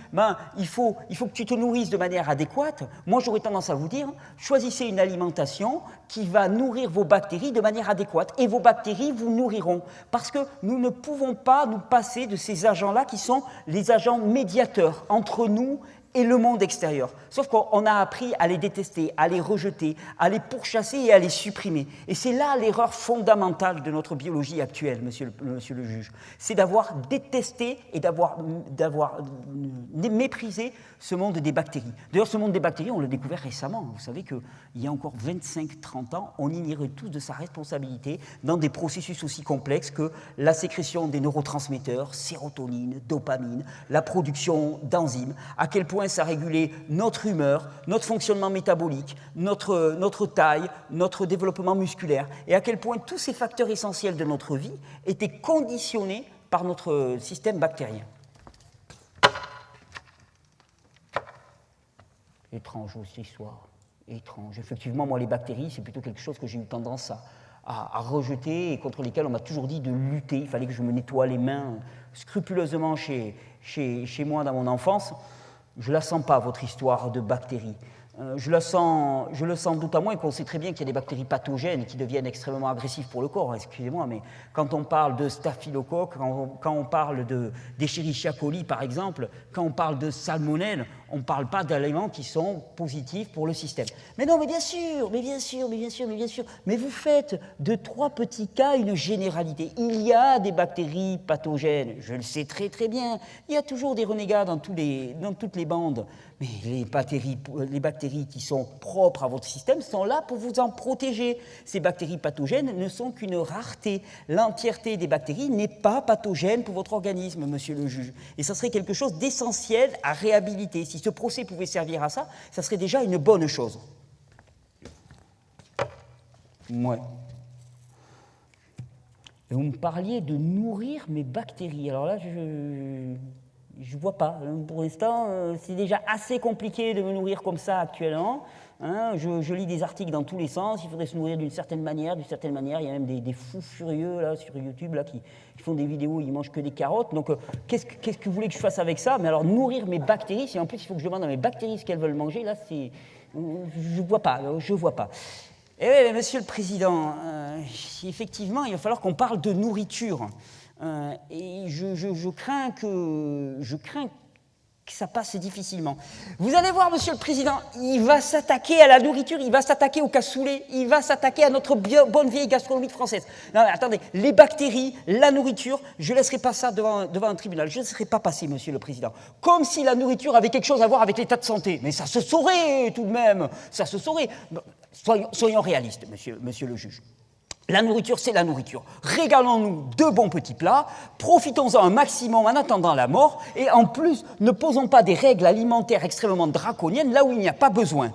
il faut que tu te nourrisses de manière adéquate. Moi, j'aurais tendance à vous dire, choisissez une alimentation qui va nourrir vos bactéries de manière adéquate. Et vos bactéries vous nourriront. Parce que nous ne pouvons pas nous passer de ces agents-là qui sont les agents médiateurs entre nous et le monde extérieur. Sauf qu'on a appris à les détester, à les rejeter, à les pourchasser et à les supprimer. Et c'est là l'erreur fondamentale de notre biologie actuelle, monsieur le juge. C'est d'avoir détesté et d'avoir méprisé ce monde des bactéries. D'ailleurs, ce monde des bactéries, on l'a découvert récemment. Vous savez qu'il y a encore 25-30 ans, on ignorait tous de sa responsabilité dans des processus aussi complexes que la sécrétion des neurotransmetteurs, sérotonine, dopamine, la production d'enzymes, à quel point ça régulait notre humeur, notre fonctionnement métabolique, notre taille, notre développement musculaire, et à quel point tous ces facteurs essentiels de notre vie étaient conditionnés par notre système bactérien. Étrange aussi, histoire. Étrange. Effectivement, moi, les bactéries, c'est plutôt quelque chose que j'ai eu tendance à rejeter et contre lesquels on m'a toujours dit de lutter. Il fallait que je me nettoie les mains scrupuleusement chez moi dans mon enfance. Je ne la sens pas, votre histoire de bactéries. Je le sens d'autant moins qu'on sait très bien qu'il y a des bactéries pathogènes qui deviennent extrêmement agressives pour le corps. Excusez-moi, mais quand on parle de staphylocoque, quand on parle d'Escherichia coli, par exemple, quand on parle de salmonelle, on ne parle pas d'aliments qui sont positifs pour le système. Mais non, mais bien sûr. Mais vous faites de 3 petits cas une généralité. Il y a des bactéries pathogènes, je le sais très très bien. Il y a toujours des renégats dans toutes les bandes. Mais les bactéries qui sont propres à votre système sont là pour vous en protéger. Ces bactéries pathogènes ne sont qu'une rareté. L'entièreté des bactéries n'est pas pathogène pour votre organisme, monsieur le juge. Et ça serait quelque chose d'essentiel à réhabiliter. Si ce procès pouvait servir à ça, ça serait déjà une bonne chose. Ouais. Et vous me parliez de nourrir mes bactéries. Alors là, je ne vois pas. Pour l'instant, c'est déjà assez compliqué de me nourrir comme ça actuellement. Je lis des articles dans tous les sens. Il faudrait se nourrir d'une certaine manière. Il y a même des fous furieux là, sur YouTube là, qui font des vidéos où ils ne mangent que des carottes. Donc, qu'est-ce que vous voulez que je fasse avec ça? Mais alors, nourrir mes bactéries, si en plus il faut que je demande à mes bactéries ce qu'elles veulent manger, là, je ne vois pas. Eh oui, monsieur le Président, effectivement, il va falloir qu'on parle de nourriture. Et je crains que ça passe difficilement. Vous allez voir, monsieur le Président, il va s'attaquer à la nourriture, il va s'attaquer au cassoulet, il va s'attaquer à notre bonne vieille gastronomie française. Non, attendez, les bactéries, la nourriture, je ne laisserai pas ça devant un tribunal, je ne laisserai pas passer, monsieur le Président. Comme si la nourriture avait quelque chose à voir avec l'état de santé. Mais ça se saurait tout de même, ça se saurait. Soyons réalistes, monsieur le juge. La nourriture, c'est la nourriture. Régalons-nous de bons petits plats, profitons-en un maximum en attendant la mort, et en plus, ne posons pas des règles alimentaires extrêmement draconiennes là où il n'y a pas besoin.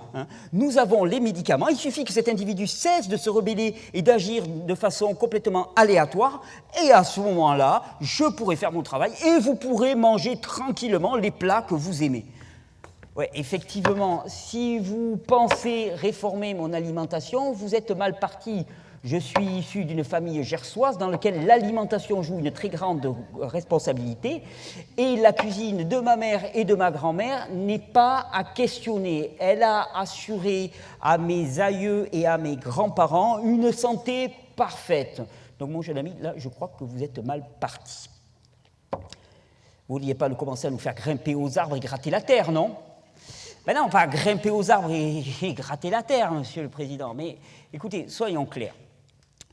Nous avons les médicaments, il suffit que cet individu cesse de se rebeller et d'agir de façon complètement aléatoire, et à ce moment-là, je pourrai faire mon travail, et vous pourrez manger tranquillement les plats que vous aimez. Oui, effectivement, si vous pensez réformer mon alimentation, vous êtes mal parti. Je suis issu d'une famille gersoise dans laquelle l'alimentation joue une très grande responsabilité et la cuisine de ma mère et de ma grand-mère n'est pas à questionner. Elle a assuré à mes aïeux et à mes grands-parents une santé parfaite. Donc mon jeune ami, là, je crois que vous êtes mal parti. Vous ne vouliez pas commencer à nous faire grimper aux arbres et gratter la terre, non? Ben non, pas grimper aux arbres et gratter la terre, Monsieur le Président. Mais écoutez, soyons clairs.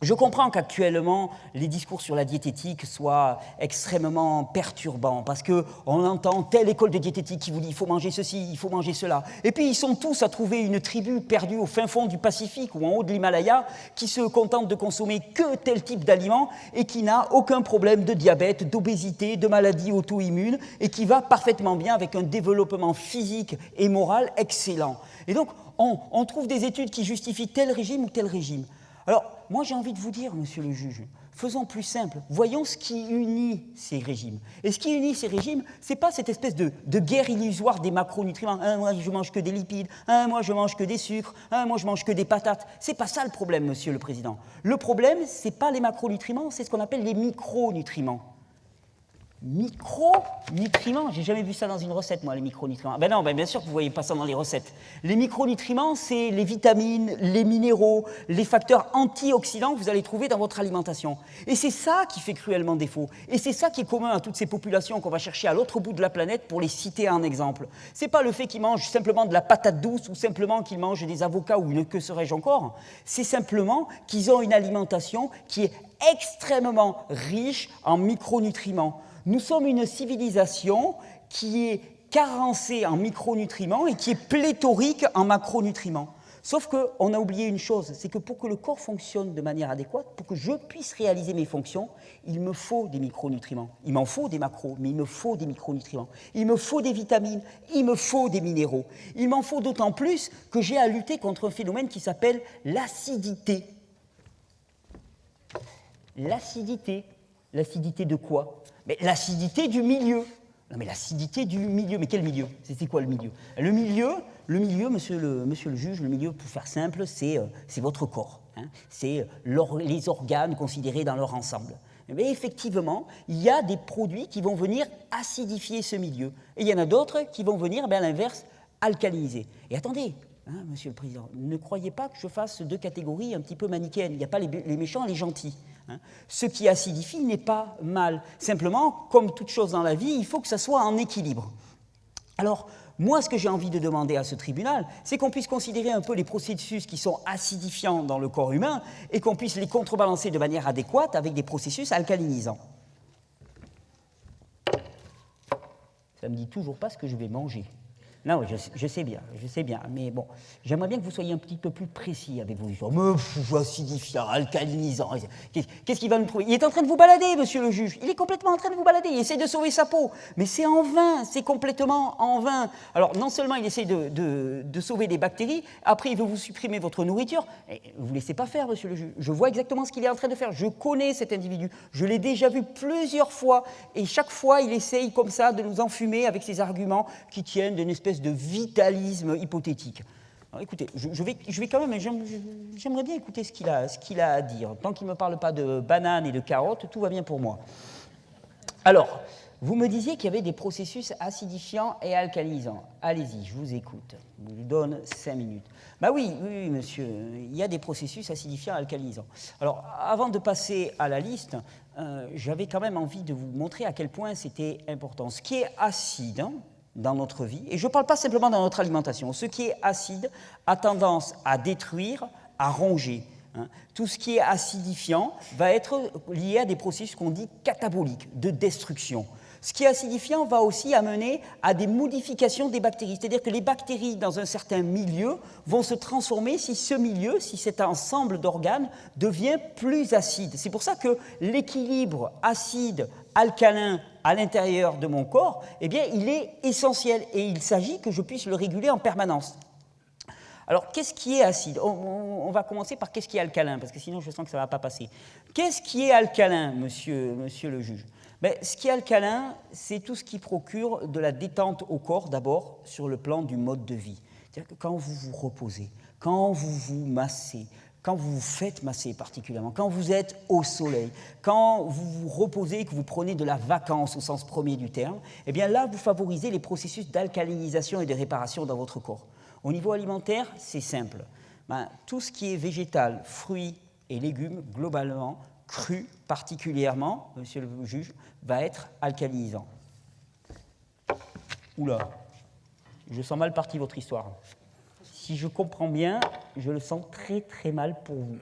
Je comprends qu'actuellement, les discours sur la diététique soient extrêmement perturbants parce qu'on entend telle école de diététique qui vous dit il faut manger ceci, il faut manger cela. Et puis ils sont tous à trouver une tribu perdue au fin fond du Pacifique ou en haut de l'Himalaya qui se contente de consommer que tel type d'aliments et qui n'a aucun problème de diabète, d'obésité, de maladies auto-immunes et qui va parfaitement bien avec un développement physique et moral excellent. Et donc, on trouve des études qui justifient tel régime ou tel régime. Alors, moi, j'ai envie de vous dire, monsieur le juge, faisons plus simple, voyons ce qui unit ces régimes. Et ce qui unit ces régimes, ce n'est pas cette espèce de guerre illusoire des macronutriments. Moi, je mange que des lipides, moi, je mange que des sucres, moi, je mange que des patates. Ce n'est pas ça le problème, monsieur le Président. Le problème, ce n'est pas les macronutriments, c'est ce qu'on appelle les micronutriments. Micronutriments, j'ai jamais vu ça dans une recette, moi, les micronutriments. Ben non, bien sûr que vous ne voyez pas ça dans les recettes. Les micronutriments, c'est les vitamines, les minéraux, les facteurs antioxydants que vous allez trouver dans votre alimentation. Et c'est ça qui fait cruellement défaut. Et c'est ça qui est commun à toutes ces populations qu'on va chercher à l'autre bout de la planète pour les citer en exemple. C'est pas le fait qu'ils mangent simplement de la patate douce ou simplement qu'ils mangent des avocats ou que serais-je encore. C'est simplement qu'ils ont une alimentation qui est extrêmement riche en micronutriments. Nous sommes une civilisation qui est carencée en micronutriments et qui est pléthorique en macronutriments. Sauf qu'on a oublié une chose, c'est que pour que le corps fonctionne de manière adéquate, pour que je puisse réaliser mes fonctions, il me faut des micronutriments. Il m'en faut des macros, mais il me faut des micronutriments. Il me faut des vitamines, il me faut des minéraux. Il m'en faut d'autant plus que j'ai à lutter contre un phénomène qui s'appelle l'acidité. L'acidité. L'acidité de quoi? Mais l'acidité du milieu. Non, mais l'acidité du milieu. Mais quel milieu? C'est quoi le milieu? Le milieu, monsieur le juge, le milieu, pour faire simple, c'est votre corps. Hein. C'est les organes considérés dans leur ensemble. Mais effectivement, il y a des produits qui vont venir acidifier ce milieu. Et il y en a d'autres qui vont venir, à l'inverse, alcaliniser. Et attendez, monsieur le Président, ne croyez pas que je fasse deux catégories un petit peu manichéennes. Il n'y a pas les méchants et les gentils. Ce qui acidifie n'est pas mal. Simplement, comme toute chose dans la vie, il faut que ça soit en équilibre. Alors, moi, ce que j'ai envie de demander à ce tribunal, c'est qu'on puisse considérer un peu les processus qui sont acidifiants dans le corps humain et qu'on puisse les contrebalancer de manière adéquate avec des processus alcalinisants. Ça ne me dit toujours pas ce que je vais manger. Non, je sais bien, mais bon, j'aimerais bien que vous soyez un petit peu plus précis avec vos histoires. Mais acidifiant, alcalinisant, qu'est-ce qu'il va nous trouver? Il est en train de vous balader, monsieur le juge, il est complètement en train de vous balader, il essaie de sauver sa peau, mais c'est en vain, c'est complètement en vain. Alors, non seulement il essaie de sauver des bactéries, après il veut vous supprimer votre nourriture, et vous ne laissez pas faire, monsieur le juge. Je vois exactement ce qu'il est en train de faire, je connais cet individu, je l'ai déjà vu plusieurs fois, et chaque fois il essaye comme ça de nous enfumer avec ses arguments qui tiennent d'une espèce de vitalisme hypothétique. Alors, écoutez, je vais quand même, j'aimerais bien écouter ce qu'il a à dire. Tant qu'il ne me parle pas de bananes et de carottes, tout va bien pour moi. Alors, vous me disiez qu'il y avait des processus acidifiants et alcalinisants. Allez-y, je vous écoute. Je vous donne 5 minutes. Oui, monsieur, il y a des processus acidifiants et alcalinisants. Alors, avant de passer à la liste, j'avais quand même envie de vous montrer à quel point c'était important. Ce qui est acide, dans notre vie, et je ne parle pas simplement dans notre alimentation, ce qui est acide a tendance à détruire, à ronger. Tout ce qui est acidifiant va être lié à des processus qu'on dit cataboliques, de destruction. Ce qui est acidifiant va aussi amener à des modifications des bactéries, c'est-à-dire que les bactéries dans un certain milieu vont se transformer si ce milieu, si cet ensemble d'organes devient plus acide. C'est pour ça que l'équilibre acide-alcalin à l'intérieur de mon corps, eh bien, il est essentiel et il s'agit que je puisse le réguler en permanence. Alors, qu'est-ce qui est acide? On va commencer par qu'est-ce qui est alcalin, parce que sinon je sens que ça ne va pas passer. Qu'est-ce qui est alcalin, monsieur le juge? Ce qui est alcalin, c'est tout ce qui procure de la détente au corps, d'abord, sur le plan du mode de vie. C'est-à-dire que quand vous vous reposez, quand vous vous massez, quand vous vous faites masser particulièrement, quand vous êtes au soleil, quand vous vous reposez, que vous prenez de la vacance au sens premier du terme, eh bien là, vous favorisez les processus d'alcalinisation et de réparation dans votre corps. Au niveau alimentaire, c'est simple. Tout ce qui est végétal, fruits et légumes, globalement, crus particulièrement, monsieur le juge, va être alcalinisant. Oula, je sens mal partie votre histoire. Si je comprends bien, je le sens très très mal pour vous.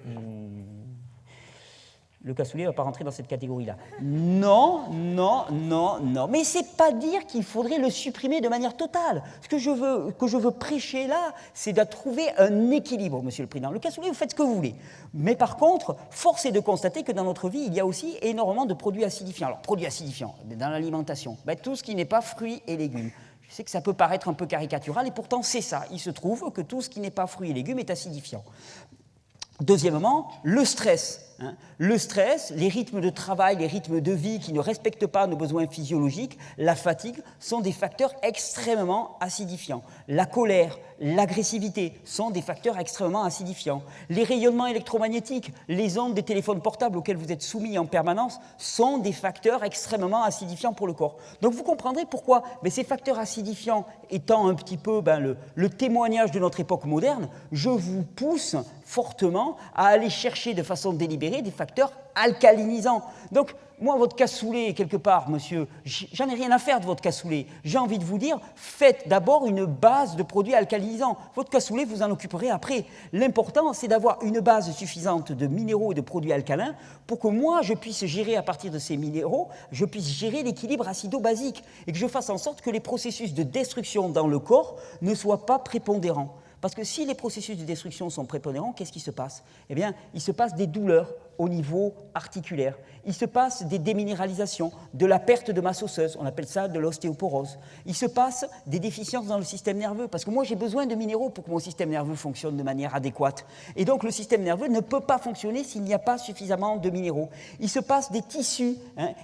Le cassoulet ne va pas rentrer dans cette catégorie-là. Non. Mais ce n'est pas dire qu'il faudrait le supprimer de manière totale. Ce que je veux prêcher là, c'est de trouver un équilibre, monsieur le Président. Le cassoulet, vous faites ce que vous voulez. Mais par contre, force est de constater que dans notre vie, il y a aussi énormément de produits acidifiants. Alors, produits acidifiants, dans l'alimentation, tout ce qui n'est pas fruits et légumes. Je sais que ça peut paraître un peu caricatural, et pourtant c'est ça. Il se trouve que tout ce qui n'est pas fruits et légumes est acidifiant. Deuxièmement, le stress. Le stress, les rythmes de travail, les rythmes de vie qui ne respectent pas nos besoins physiologiques, la fatigue, sont des facteurs extrêmement acidifiants. La colère, l'agressivité sont des facteurs extrêmement acidifiants. Les rayonnements électromagnétiques, les ondes des téléphones portables auxquels vous êtes soumis en permanence sont des facteurs extrêmement acidifiants pour le corps. Donc vous comprendrez pourquoi ces facteurs acidifiants étant un petit peu le témoignage de notre époque moderne, je vous pousse fortement à aller chercher de façon délibérée des facteurs alcalinisants. Donc, moi, votre cassoulet, quelque part, monsieur, j'en ai rien à faire de votre cassoulet. J'ai envie de vous dire, faites d'abord une base de produits alcalinisants. Votre cassoulet, vous en occuperez après. L'important, c'est d'avoir une base suffisante de minéraux et de produits alcalins pour que moi, je puisse gérer à partir de ces minéraux, je puisse gérer l'équilibre acido-basique et que je fasse en sorte que les processus de destruction dans le corps ne soient pas prépondérants. Parce que si les processus de destruction sont prépondérants, qu'est-ce qui se passe? Eh bien, il se passe des douleurs au niveau articulaire. Il se passe des déminéralisations, de la perte de masse osseuse, on appelle ça de l'ostéoporose. Il se passe des déficiences dans le système nerveux, parce que moi j'ai besoin de minéraux pour que mon système nerveux fonctionne de manière adéquate. Et donc le système nerveux ne peut pas fonctionner s'il n'y a pas suffisamment de minéraux. Il se passe des tissus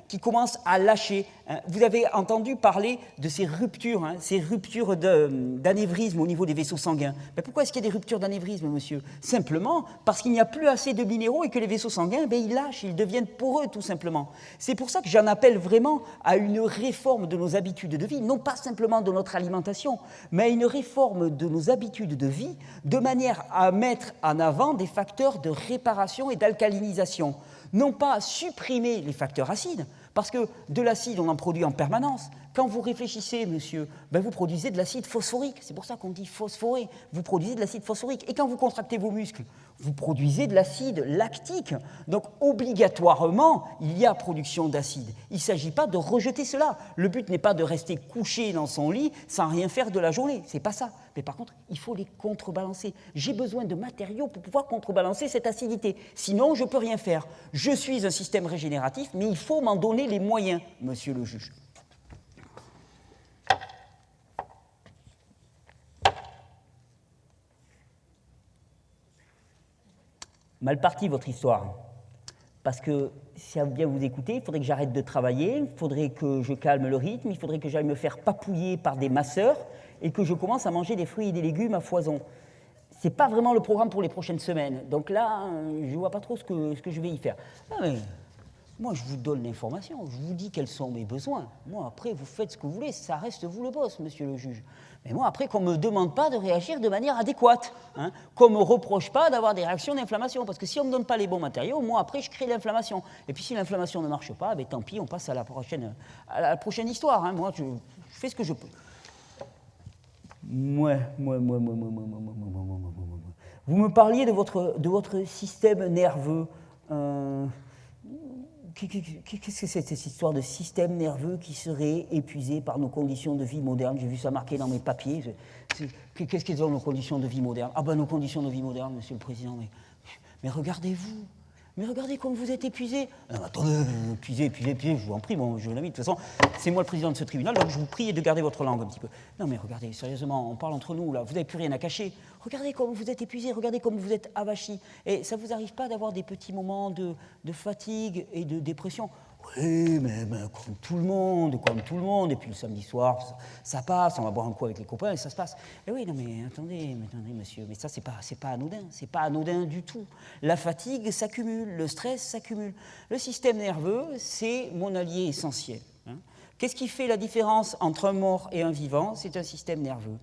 qui commencent à lâcher. Vous avez entendu parler de ces ruptures d'anévrisme au niveau des vaisseaux sanguins. Mais pourquoi est-ce qu'il y a des ruptures d'anévrisme, monsieur? Simplement parce qu'il n'y a plus assez de minéraux et que les vaisseaux sanguins, ils lâchent, ils deviennent poreux, tout simplement. C'est pour ça que j'en appelle vraiment à une réforme de nos habitudes de vie, non pas simplement de notre alimentation, mais à une réforme de nos habitudes de vie, de manière à mettre en avant des facteurs de réparation et d'alcalinisation. Non pas supprimer les facteurs acides, parce que de l'acide, on en produit en permanence. Quand vous réfléchissez, monsieur, vous produisez de l'acide phosphorique. C'est pour ça qu'on dit phosphorer. Vous produisez de l'acide phosphorique. Et quand vous contractez vos muscles, vous produisez de l'acide lactique. Donc, obligatoirement, il y a production d'acide. Il ne s'agit pas de rejeter cela. Le but n'est pas de rester couché dans son lit sans rien faire de la journée. Ce n'est pas ça. Mais par contre, il faut les contrebalancer. J'ai besoin de matériaux pour pouvoir contrebalancer cette acidité. Sinon, je ne peux rien faire. Je suis un système régénératif, mais il faut m'en donner les moyens, monsieur le juge. Mal partie votre histoire, parce que si à bien vous écouter, il faudrait que j'arrête de travailler, il faudrait que je calme le rythme, il faudrait que j'aille me faire papouiller par des masseurs et que je commence à manger des fruits et des légumes à foison. Ce n'est pas vraiment le programme pour les prochaines semaines, donc là, je ne vois pas trop ce que je vais y faire. Moi, je vous donne l'information, je vous dis quels sont mes besoins. Moi, après, vous faites ce que vous voulez, ça reste vous le boss, monsieur le juge. Mais moi, après, qu'on ne me demande pas de réagir de manière adéquate, qu'on ne me reproche pas d'avoir des réactions d'inflammation, parce que si on ne me donne pas les bons matériaux, moi, après, je crée l'inflammation. Et puis, si l'inflammation ne marche pas, tant pis, on passe à la prochaine histoire. Moi, je fais ce que je peux. Vous me parliez de votre système nerveux. Qu'est-ce que c'est cette histoire de système nerveux qui serait épuisé par nos conditions de vie modernes? J'ai vu ça marqué dans mes papiers. Qu'est-ce qu'elles sont nos conditions de vie modernes? Nos conditions de vie modernes, monsieur le Président. Mais regardez-vous. Mais regardez comme vous êtes épuisé. Attendez, épuisé, je vous en prie, mon jeune ami. De toute façon, c'est moi le président de ce tribunal, donc je vous prie de garder votre langue un petit peu. Non, mais regardez, sérieusement, on parle entre nous, là, vous n'avez plus rien à cacher. Regardez comme vous êtes épuisé, regardez comme vous êtes avachi. Et ça ne vous arrive pas d'avoir des petits moments de fatigue et de dépression? Oui, mais comme tout le monde, et puis le samedi soir, ça passe, on va boire un coup avec les copains et ça se passe. Et oui, non mais attendez, monsieur, mais ça c'est pas anodin du tout. La fatigue s'accumule, le stress s'accumule. Le système nerveux, c'est mon allié essentiel. Hein. Qu'est-ce qui fait la différence entre un mort et un vivant? C'est un système nerveux.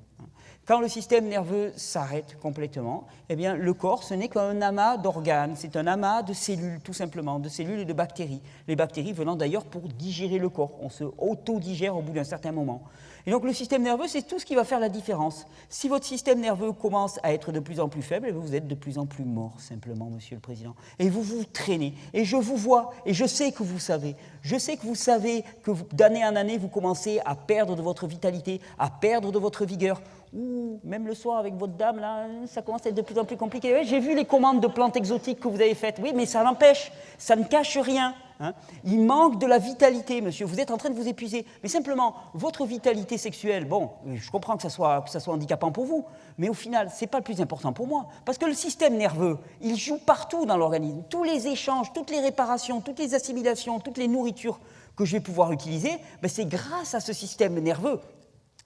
Quand le système nerveux s'arrête complètement, eh bien, le corps, ce n'est qu'un amas d'organes, c'est un amas de cellules, tout simplement, de cellules et de bactéries. Les bactéries venant d'ailleurs pour digérer le corps. On se auto-digère au bout d'un certain moment. Et donc, le système nerveux, c'est tout ce qui va faire la différence. Si votre système nerveux commence à être de plus en plus faible, vous êtes de plus en plus mort, simplement, Monsieur le Président. Et vous vous traînez. Et je vous vois, et je sais que vous savez. Je sais que vous savez que d'année en année, vous commencez à perdre de votre vitalité, à perdre de votre vigueur. Ouh, même le soir avec votre dame, là, ça commence à être de plus en plus compliqué. Oui, j'ai vu les commandes de plantes exotiques que vous avez faites. Oui, mais ça l'empêche, ça ne cache rien. Hein. Il manque de la vitalité, monsieur. Vous êtes en train de vous épuiser. Mais simplement, votre vitalité sexuelle, bon, je comprends que ça soit handicapant pour vous, mais au final, ce n'est pas le plus important pour moi. Parce que le système nerveux, il joue partout dans l'organisme. Tous les échanges, toutes les réparations, toutes les assimilations, toutes les nourritures que je vais pouvoir utiliser, ben c'est grâce à ce système nerveux.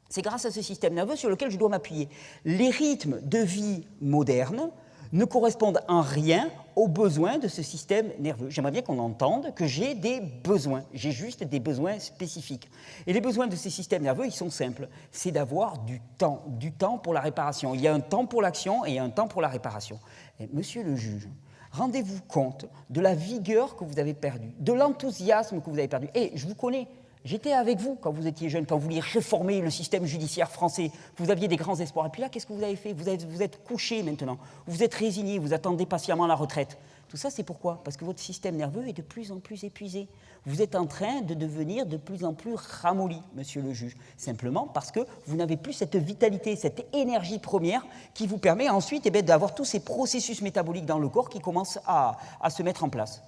C'est grâce à ce système nerveux sur lequel je dois m'appuyer. Les rythmes de vie modernes ne correspondent en rien aux besoins de ce système nerveux. J'aimerais bien qu'on entende que j'ai des besoins. J'ai juste des besoins spécifiques. Et les besoins de ces systèmes nerveux, ils sont simples. C'est d'avoir du temps pour la réparation. Il y a un temps pour l'action et un temps pour la réparation. Et monsieur le juge, rendez-vous compte de la vigueur que vous avez perdue, de l'enthousiasme que vous avez perdu. Et je vous connais. J'étais avec vous quand vous étiez jeune, quand vous vouliez réformer le système judiciaire français. Vous aviez des grands espoirs. Et puis là, qu'est-ce que vous avez fait? Vous êtes couché maintenant. Vous êtes résigné, vous attendez patiemment la retraite. Tout ça, c'est pourquoi? Parce que votre système nerveux est de plus en plus épuisé. Vous êtes en train de devenir de plus en plus ramolli, monsieur le juge. Simplement parce que vous n'avez plus cette vitalité, cette énergie première qui vous permet ensuite d'avoir tous ces processus métaboliques dans le corps qui commencent à se mettre en place.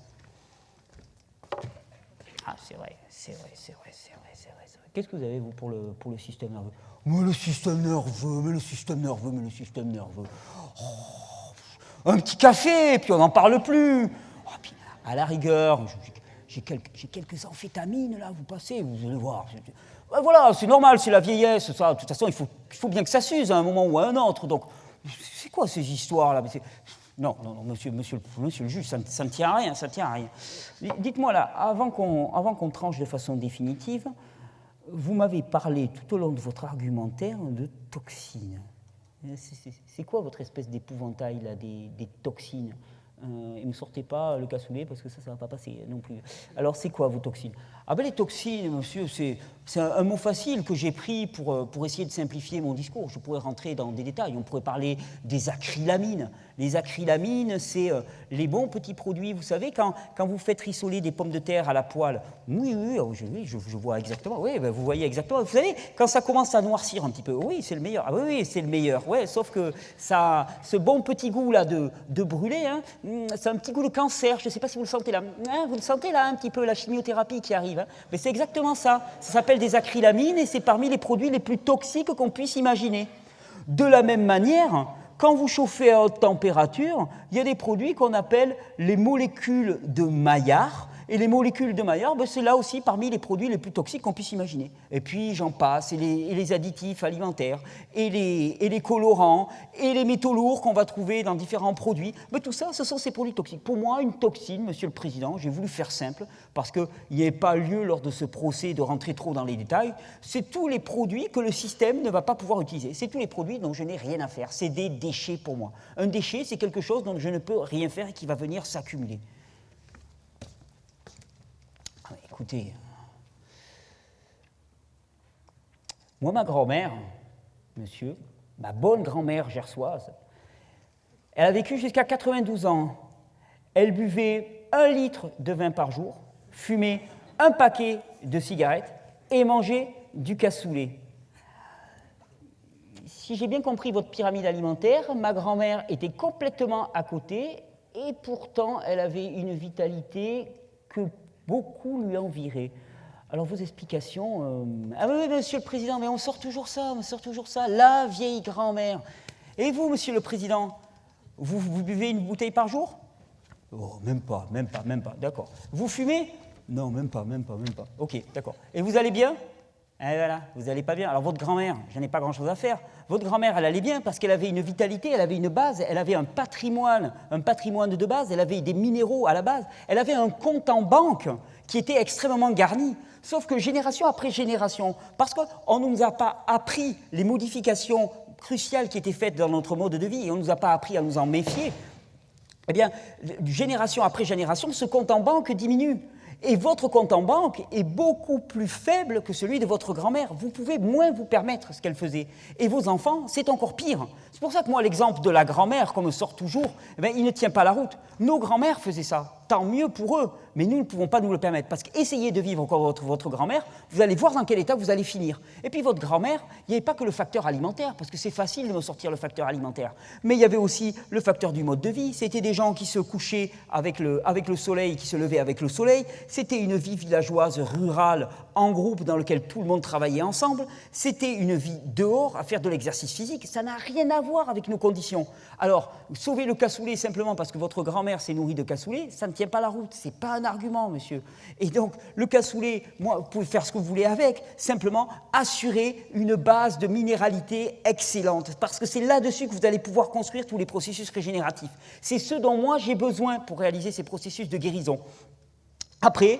Ah, c'est vrai. Qu'est-ce que vous avez, vous, pour le système nerveux? Mais le système nerveux. Oh, un petit café, et puis on n'en parle plus. Oh, puis, à la rigueur, j'ai quelques amphétamines, là, vous passez, vous allez voir. Voilà, c'est normal, c'est la vieillesse, ça. De toute façon, il faut bien que ça s'use à un moment ou à un autre. Donc, c'est quoi ces histoires-là? Non, monsieur le juge, ça ne tient à rien, Dites-moi là, avant qu'on tranche de façon définitive, vous m'avez parlé tout au long de votre argumentaire de toxines. C'est quoi votre espèce d'épouvantail là, des toxines? Et ne me sortez pas le cassoulet parce que ça ne va pas passer non plus. Alors, c'est quoi vos toxines? Ah ben les toxines, monsieur, c'est un mot facile que j'ai pris pour essayer de simplifier mon discours. Je pourrais rentrer dans des détails. On pourrait parler des acrylamines. Les acrylamines, c'est les bons petits produits. Vous savez, quand vous faites rissoler des pommes de terre à la poêle, oui, je vois exactement. Oui, ben vous voyez exactement. Vous savez, quand ça commence à noircir un petit peu, oui, c'est le meilleur. Ah oui, c'est le meilleur. Ouais, sauf que ça, ce bon petit goût-là de brûler, hein, c'est un petit goût de cancer. Je ne sais pas si vous le sentez là. Hein, vous le sentez là un petit peu, la chimiothérapie qui arrive. Hein. Mais c'est exactement ça. Ça s'appelle des acrylamines et c'est parmi les produits les plus toxiques qu'on puisse imaginer. De la même manière, quand vous chauffez à haute température, il y a des produits qu'on appelle les molécules de Maillard. Et les molécules de Maillard, c'est là aussi parmi les produits les plus toxiques qu'on puisse imaginer. Et puis j'en passe, et les additifs alimentaires, et les colorants, et les métaux lourds qu'on va trouver dans différents produits. Mais tout ça, ce sont ces produits toxiques. Pour moi, une toxine, monsieur le Président, j'ai voulu faire simple, parce qu'il n'y avait pas lieu lors de ce procès de rentrer trop dans les détails, c'est tous les produits que le système ne va pas pouvoir utiliser. C'est tous les produits dont je n'ai rien à faire. C'est des déchets pour moi. Un déchet, c'est quelque chose dont je ne peux rien faire et qui va venir s'accumuler. Écoutez, moi, ma grand-mère, monsieur, ma bonne grand-mère gersoise, elle a vécu jusqu'à 92 ans. Elle buvait 1 litre de vin par jour, fumait un paquet de cigarettes et mangeait du cassoulet. Si j'ai bien compris votre pyramide alimentaire, ma grand-mère était complètement à côté et pourtant elle avait une vitalité que beaucoup lui envieraient. Alors vos explications... Ah oui, monsieur le Président, mais on sort toujours ça, la vieille grand-mère. Et vous, monsieur le Président, vous buvez une bouteille par jour? Oh, même pas, d'accord. Vous fumez? Non, même pas. Ok, d'accord. Et vous allez bien? Et voilà, vous n'allez pas bien. Alors votre grand-mère, je n'ai pas grand-chose à faire. Votre grand-mère, elle allait bien parce qu'elle avait une vitalité, elle avait une base, elle avait un patrimoine de base, elle avait des minéraux à la base, elle avait un compte en banque qui était extrêmement garni. Sauf que génération après génération, parce qu'on ne nous a pas appris les modifications cruciales qui étaient faites dans notre mode de vie et on ne nous a pas appris à nous en méfier, eh bien, génération après génération, ce compte en banque diminue. Et votre compte en banque est beaucoup plus faible que celui de votre grand-mère. Vous pouvez moins vous permettre ce qu'elle faisait. Et vos enfants, c'est encore pire. C'est pour ça que moi, l'exemple de la grand-mère, qu'on me sort toujours, il ne tient pas la route. Nos grand-mères faisaient ça. Tant mieux pour eux, mais nous ne pouvons pas nous le permettre. Parce qu'essayez de vivre comme votre grand-mère, vous allez voir dans quel état vous allez finir. Et puis votre grand-mère, il n'y avait pas que le facteur alimentaire, parce que c'est facile de me sortir le facteur alimentaire. Mais il y avait aussi le facteur du mode de vie. C'était des gens qui se couchaient avec le soleil, qui se levaient avec le soleil. C'était une vie villageoise, rurale, en groupe, dans laquelle tout le monde travaillait ensemble. C'était une vie dehors, à faire de l'exercice physique. Ça n'a rien à voir avec nos conditions. Alors, sauver le cassoulet simplement parce que votre grand-mère s'est nourrie de cassoulet, ça ne tient pas la route. Ce n'est pas un argument, monsieur. Et donc, le cassoulet, moi, vous pouvez faire ce que vous voulez avec, simplement assurer une base de minéralité excellente. Parce que c'est là-dessus que vous allez pouvoir construire tous les processus régénératifs. C'est ce dont moi j'ai besoin pour réaliser ces processus de guérison. Après,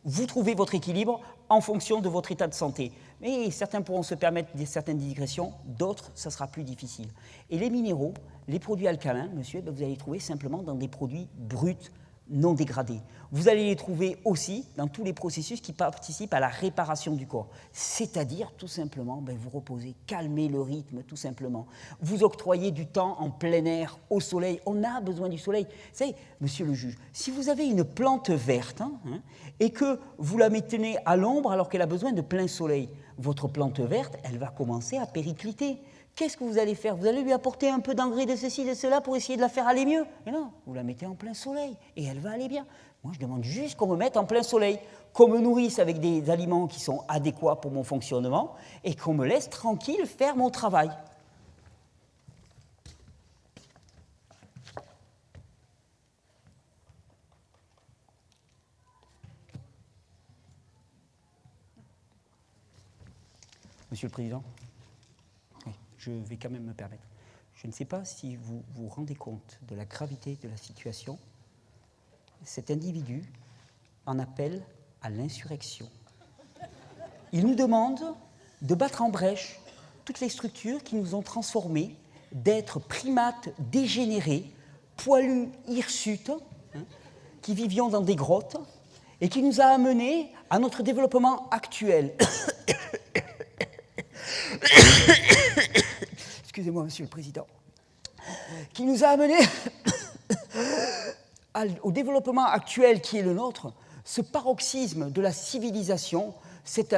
vous trouvez votre équilibre en fonction de votre état de santé. Mais certains pourront se permettre certaines digressions, d'autres, ça sera plus difficile. Et les minéraux, les produits alcalins, monsieur, vous allez les trouver simplement dans des produits bruts, non dégradés. Vous allez les trouver aussi dans tous les processus qui participent à la réparation du corps. C'est-à-dire, tout simplement, vous reposez, calmez le rythme, tout simplement. Vous octroyez du temps en plein air, au soleil. On a besoin du soleil. Vous savez, monsieur le juge, si vous avez une plante verte et que vous la maintenez à l'ombre alors qu'elle a besoin de plein soleil, votre plante verte, elle va commencer à péricliter. Qu'est-ce que vous allez faire? Vous allez lui apporter un peu d'engrais de ceci, de cela pour essayer de la faire aller mieux? Mais non, vous la mettez en plein soleil et elle va aller bien. Moi, je demande juste qu'on me mette en plein soleil, qu'on me nourrisse avec des aliments qui sont adéquats pour mon fonctionnement et qu'on me laisse tranquille faire mon travail. Monsieur le Président, oui, je vais quand même me permettre. Je ne sais pas si vous vous rendez compte de la gravité de la situation. Cet individu en appelle à l'insurrection. Il nous demande de battre en brèche toutes les structures qui nous ont transformés d'êtres primates dégénérés, poilus hirsutes, qui vivions dans des grottes et qui nous a amenés à notre développement actuel. Excusez-moi, Monsieur le Président. Qui nous a amenés au développement actuel qui est le nôtre, ce paroxysme de la civilisation, cette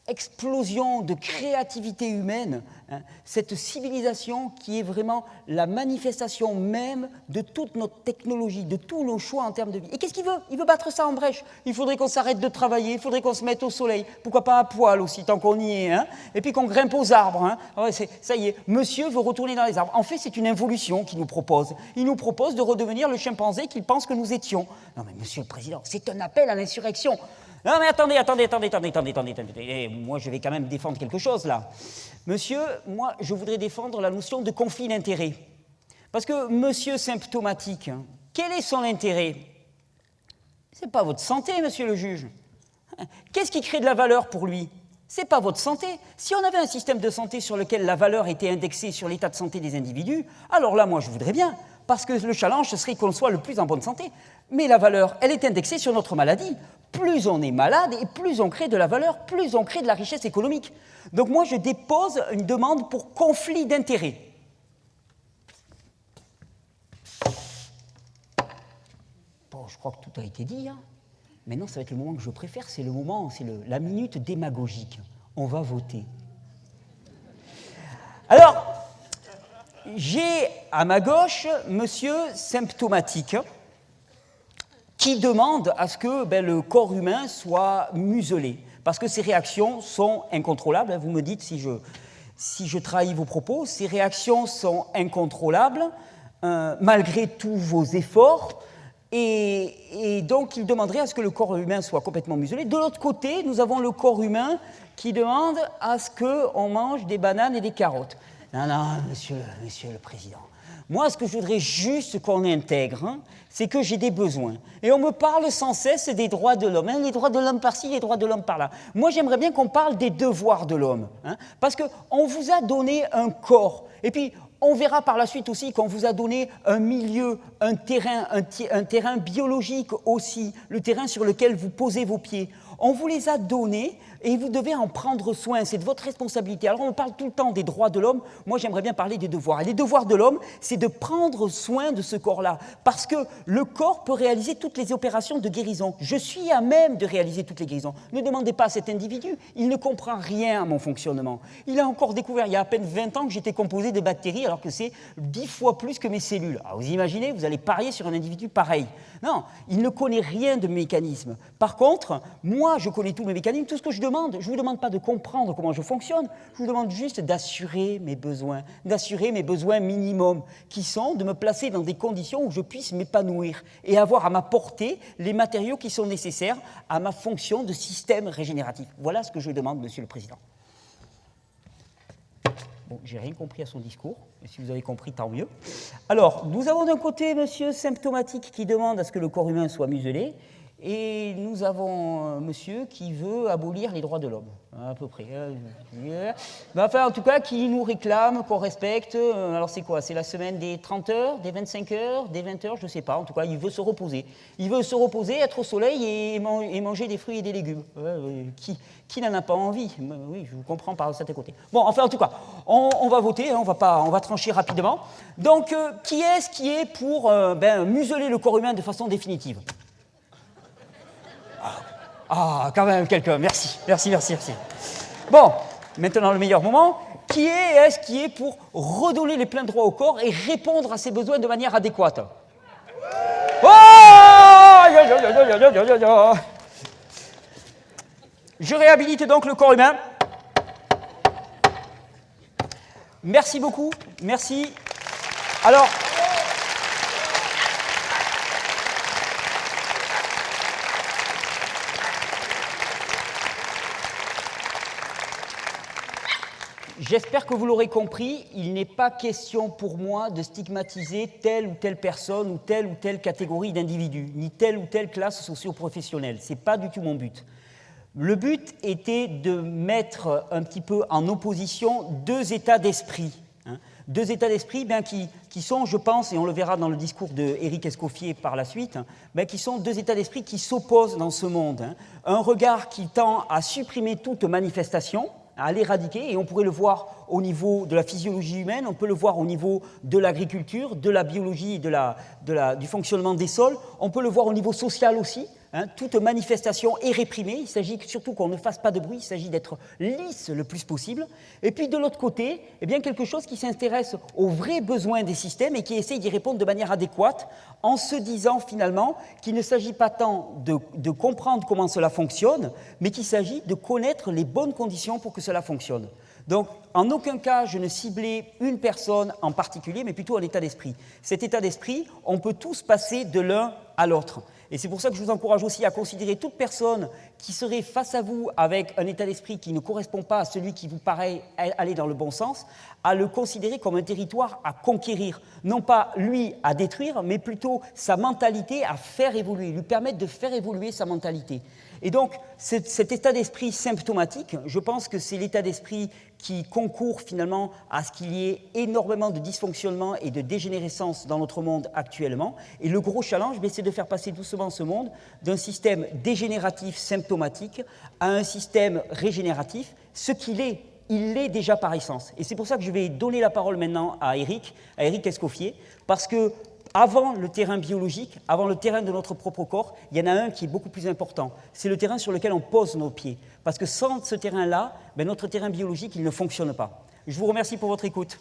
explosion de créativité humaine, cette civilisation qui est vraiment la manifestation même de toute notre technologie, de tous nos choix en termes de vie. Et qu'est-ce qu'il veut? Il veut battre ça en brèche. Il faudrait qu'on s'arrête de travailler, il faudrait qu'on se mette au soleil, pourquoi pas à poil aussi, tant qu'on y est, et puis qu'on grimpe aux arbres. Ça y est, monsieur veut retourner dans les arbres. En fait, c'est une involution qu'il nous propose. Il nous propose de redevenir le chimpanzé qu'il pense que nous étions. Non mais monsieur le Président, c'est un appel à l'insurrection. Non mais attendez. Moi, je vais quand même défendre quelque chose, là. Monsieur, moi, je voudrais défendre la notion de conflit d'intérêts. Parce que monsieur symptomatique, quel est son intérêt? C'est pas votre santé, monsieur le juge. Qu'est-ce qui crée de la valeur pour lui? C'est pas votre santé. Si on avait un système de santé sur lequel la valeur était indexée sur l'état de santé des individus, alors là, moi, je voudrais bien. Parce que le challenge, ce serait qu'on soit le plus en bonne santé. Mais la valeur, elle est indexée sur notre maladie. Plus on est malade et plus on crée de la valeur, plus on crée de la richesse économique. Donc moi, je dépose une demande pour conflit d'intérêts. Bon, je crois que tout a été dit. Maintenant, ça va être le moment que je préfère, c'est le moment, c'est la minute démagogique. On va voter. Alors, j'ai à ma gauche monsieur symptomatique qui demande à ce que le corps humain soit muselé, parce que ces réactions sont incontrôlables. Vous me dites si je trahis vos propos. Ces réactions sont incontrôlables, malgré tous vos efforts, Et donc, il demanderait à ce que le corps humain soit complètement muselé. De l'autre côté, nous avons le corps humain qui demande à ce qu'on mange des bananes et des carottes. Non, non, monsieur le Président. Moi, ce que je voudrais juste qu'on intègre, hein, c'est que j'ai des besoins. Et on me parle sans cesse des droits de l'homme. Hein, les droits de l'homme par-ci, les droits de l'homme par-là. Moi, j'aimerais bien qu'on parle des devoirs de l'homme. Hein, parce qu'on vous a donné un corps. Et puis, on verra par la suite aussi qu'on vous a donné un milieu, un terrain biologique aussi, le terrain sur lequel vous posez vos pieds. On vous les a donnés et vous devez en prendre soin, c'est de votre responsabilité. Alors on parle tout le temps des droits de l'homme, moi j'aimerais bien parler des devoirs. Et les devoirs de l'homme, c'est de prendre soin de ce corps-là, parce que le corps peut réaliser toutes les opérations de guérison. Je suis à même de réaliser toutes les guérisons. Ne demandez pas à cet individu, il ne comprend rien à mon fonctionnement. Il a encore découvert il y a à peine 20 ans que j'étais composé de bactéries, alors que c'est 10 fois plus que mes cellules. Alors vous imaginez, vous allez parier sur un individu pareil. Non, il ne connaît rien de mécanisme. Par contre, moi je connais tous mes mécanismes, tout ce que je ne vous demande pas de comprendre comment je fonctionne, je vous demande juste d'assurer mes besoins minimums, qui sont de me placer dans des conditions où je puisse m'épanouir et avoir à ma portée les matériaux qui sont nécessaires à ma fonction de système régénératif. Voilà ce que je demande, Monsieur le Président. Bon, j'ai rien compris à son discours, et si vous avez compris, tant mieux. Alors, nous avons d'un côté Monsieur Symptomatique qui demande à ce que le corps humain soit muselé, et nous avons monsieur qui veut abolir les droits de l'homme, à peu près. Mais enfin, en tout cas, qui nous réclame qu'on respecte. Alors, c'est quoi? C'est la semaine des 30 heures, des 25 heures, des 20 heures, je ne sais pas. En tout cas, il veut se reposer. Il veut se reposer, être au soleil et manger des fruits et des légumes. Qui n'en a pas envie? Oui, je vous comprends par certains côtés. Bon, enfin, en tout cas, on va voter, hein, on va trancher rapidement. Donc, qui est-ce qui est pour museler le corps humain de façon définitive? Ah, quand même quelqu'un, merci. Bon, maintenant le meilleur moment. Qui est-ce qui est pour redonner les pleins droits au corps et répondre à ses besoins de manière adéquate? Oh! Je réhabilite donc le corps humain. Merci beaucoup, merci. Alors... J'espère que vous l'aurez compris, il n'est pas question pour moi de stigmatiser telle ou telle personne ou telle catégorie d'individus, ni telle ou telle classe socio-professionnelle. Ce n'est pas du tout mon but. Le but était de mettre un petit peu en opposition deux états d'esprit. Deux états d'esprit qui sont, je pense, et on le verra dans le discours d'Éric Escoffier par la suite, qui sont deux états d'esprit qui s'opposent dans ce monde. Un regard qui tend à supprimer toute manifestation, à l'éradiquer, et on pourrait le voir au niveau de la physiologie humaine, on peut le voir au niveau de l'agriculture, de la biologie, du fonctionnement des sols, on peut le voir au niveau social aussi. Toute manifestation est réprimée, il s'agit surtout qu'on ne fasse pas de bruit, il s'agit d'être lisse le plus possible. Et puis de l'autre côté, quelque chose qui s'intéresse aux vrais besoins des systèmes et qui essaye d'y répondre de manière adéquate, en se disant finalement qu'il ne s'agit pas tant de comprendre comment cela fonctionne, mais qu'il s'agit de connaître les bonnes conditions pour que cela fonctionne. Donc, en aucun cas, je ne ciblais une personne en particulier, mais plutôt un état d'esprit. Cet état d'esprit, on peut tous passer de l'un à l'autre. Et c'est pour ça que je vous encourage aussi à considérer toute personne qui serait face à vous avec un état d'esprit qui ne correspond pas à celui qui vous paraît aller dans le bon sens, à le considérer comme un territoire à conquérir. Non pas lui à détruire, mais plutôt sa mentalité à faire évoluer, lui permettre de faire évoluer sa mentalité. Et donc, cet état d'esprit symptomatique, je pense que c'est l'état d'esprit qui concourt finalement à ce qu'il y ait énormément de dysfonctionnement et de dégénérescence dans notre monde actuellement. Et le gros challenge, c'est de faire passer doucement ce monde d'un système dégénératif symptomatique à un système régénératif, ce qu'il est. Il l'est déjà par essence. Et c'est pour ça que je vais donner la parole maintenant à Éric Escoffier, parce que avant le terrain biologique, avant le terrain de notre propre corps, il y en a un qui est beaucoup plus important. C'est le terrain sur lequel on pose nos pieds. Parce que sans ce terrain-là, notre terrain biologique, il ne fonctionne pas. Je vous remercie pour votre écoute.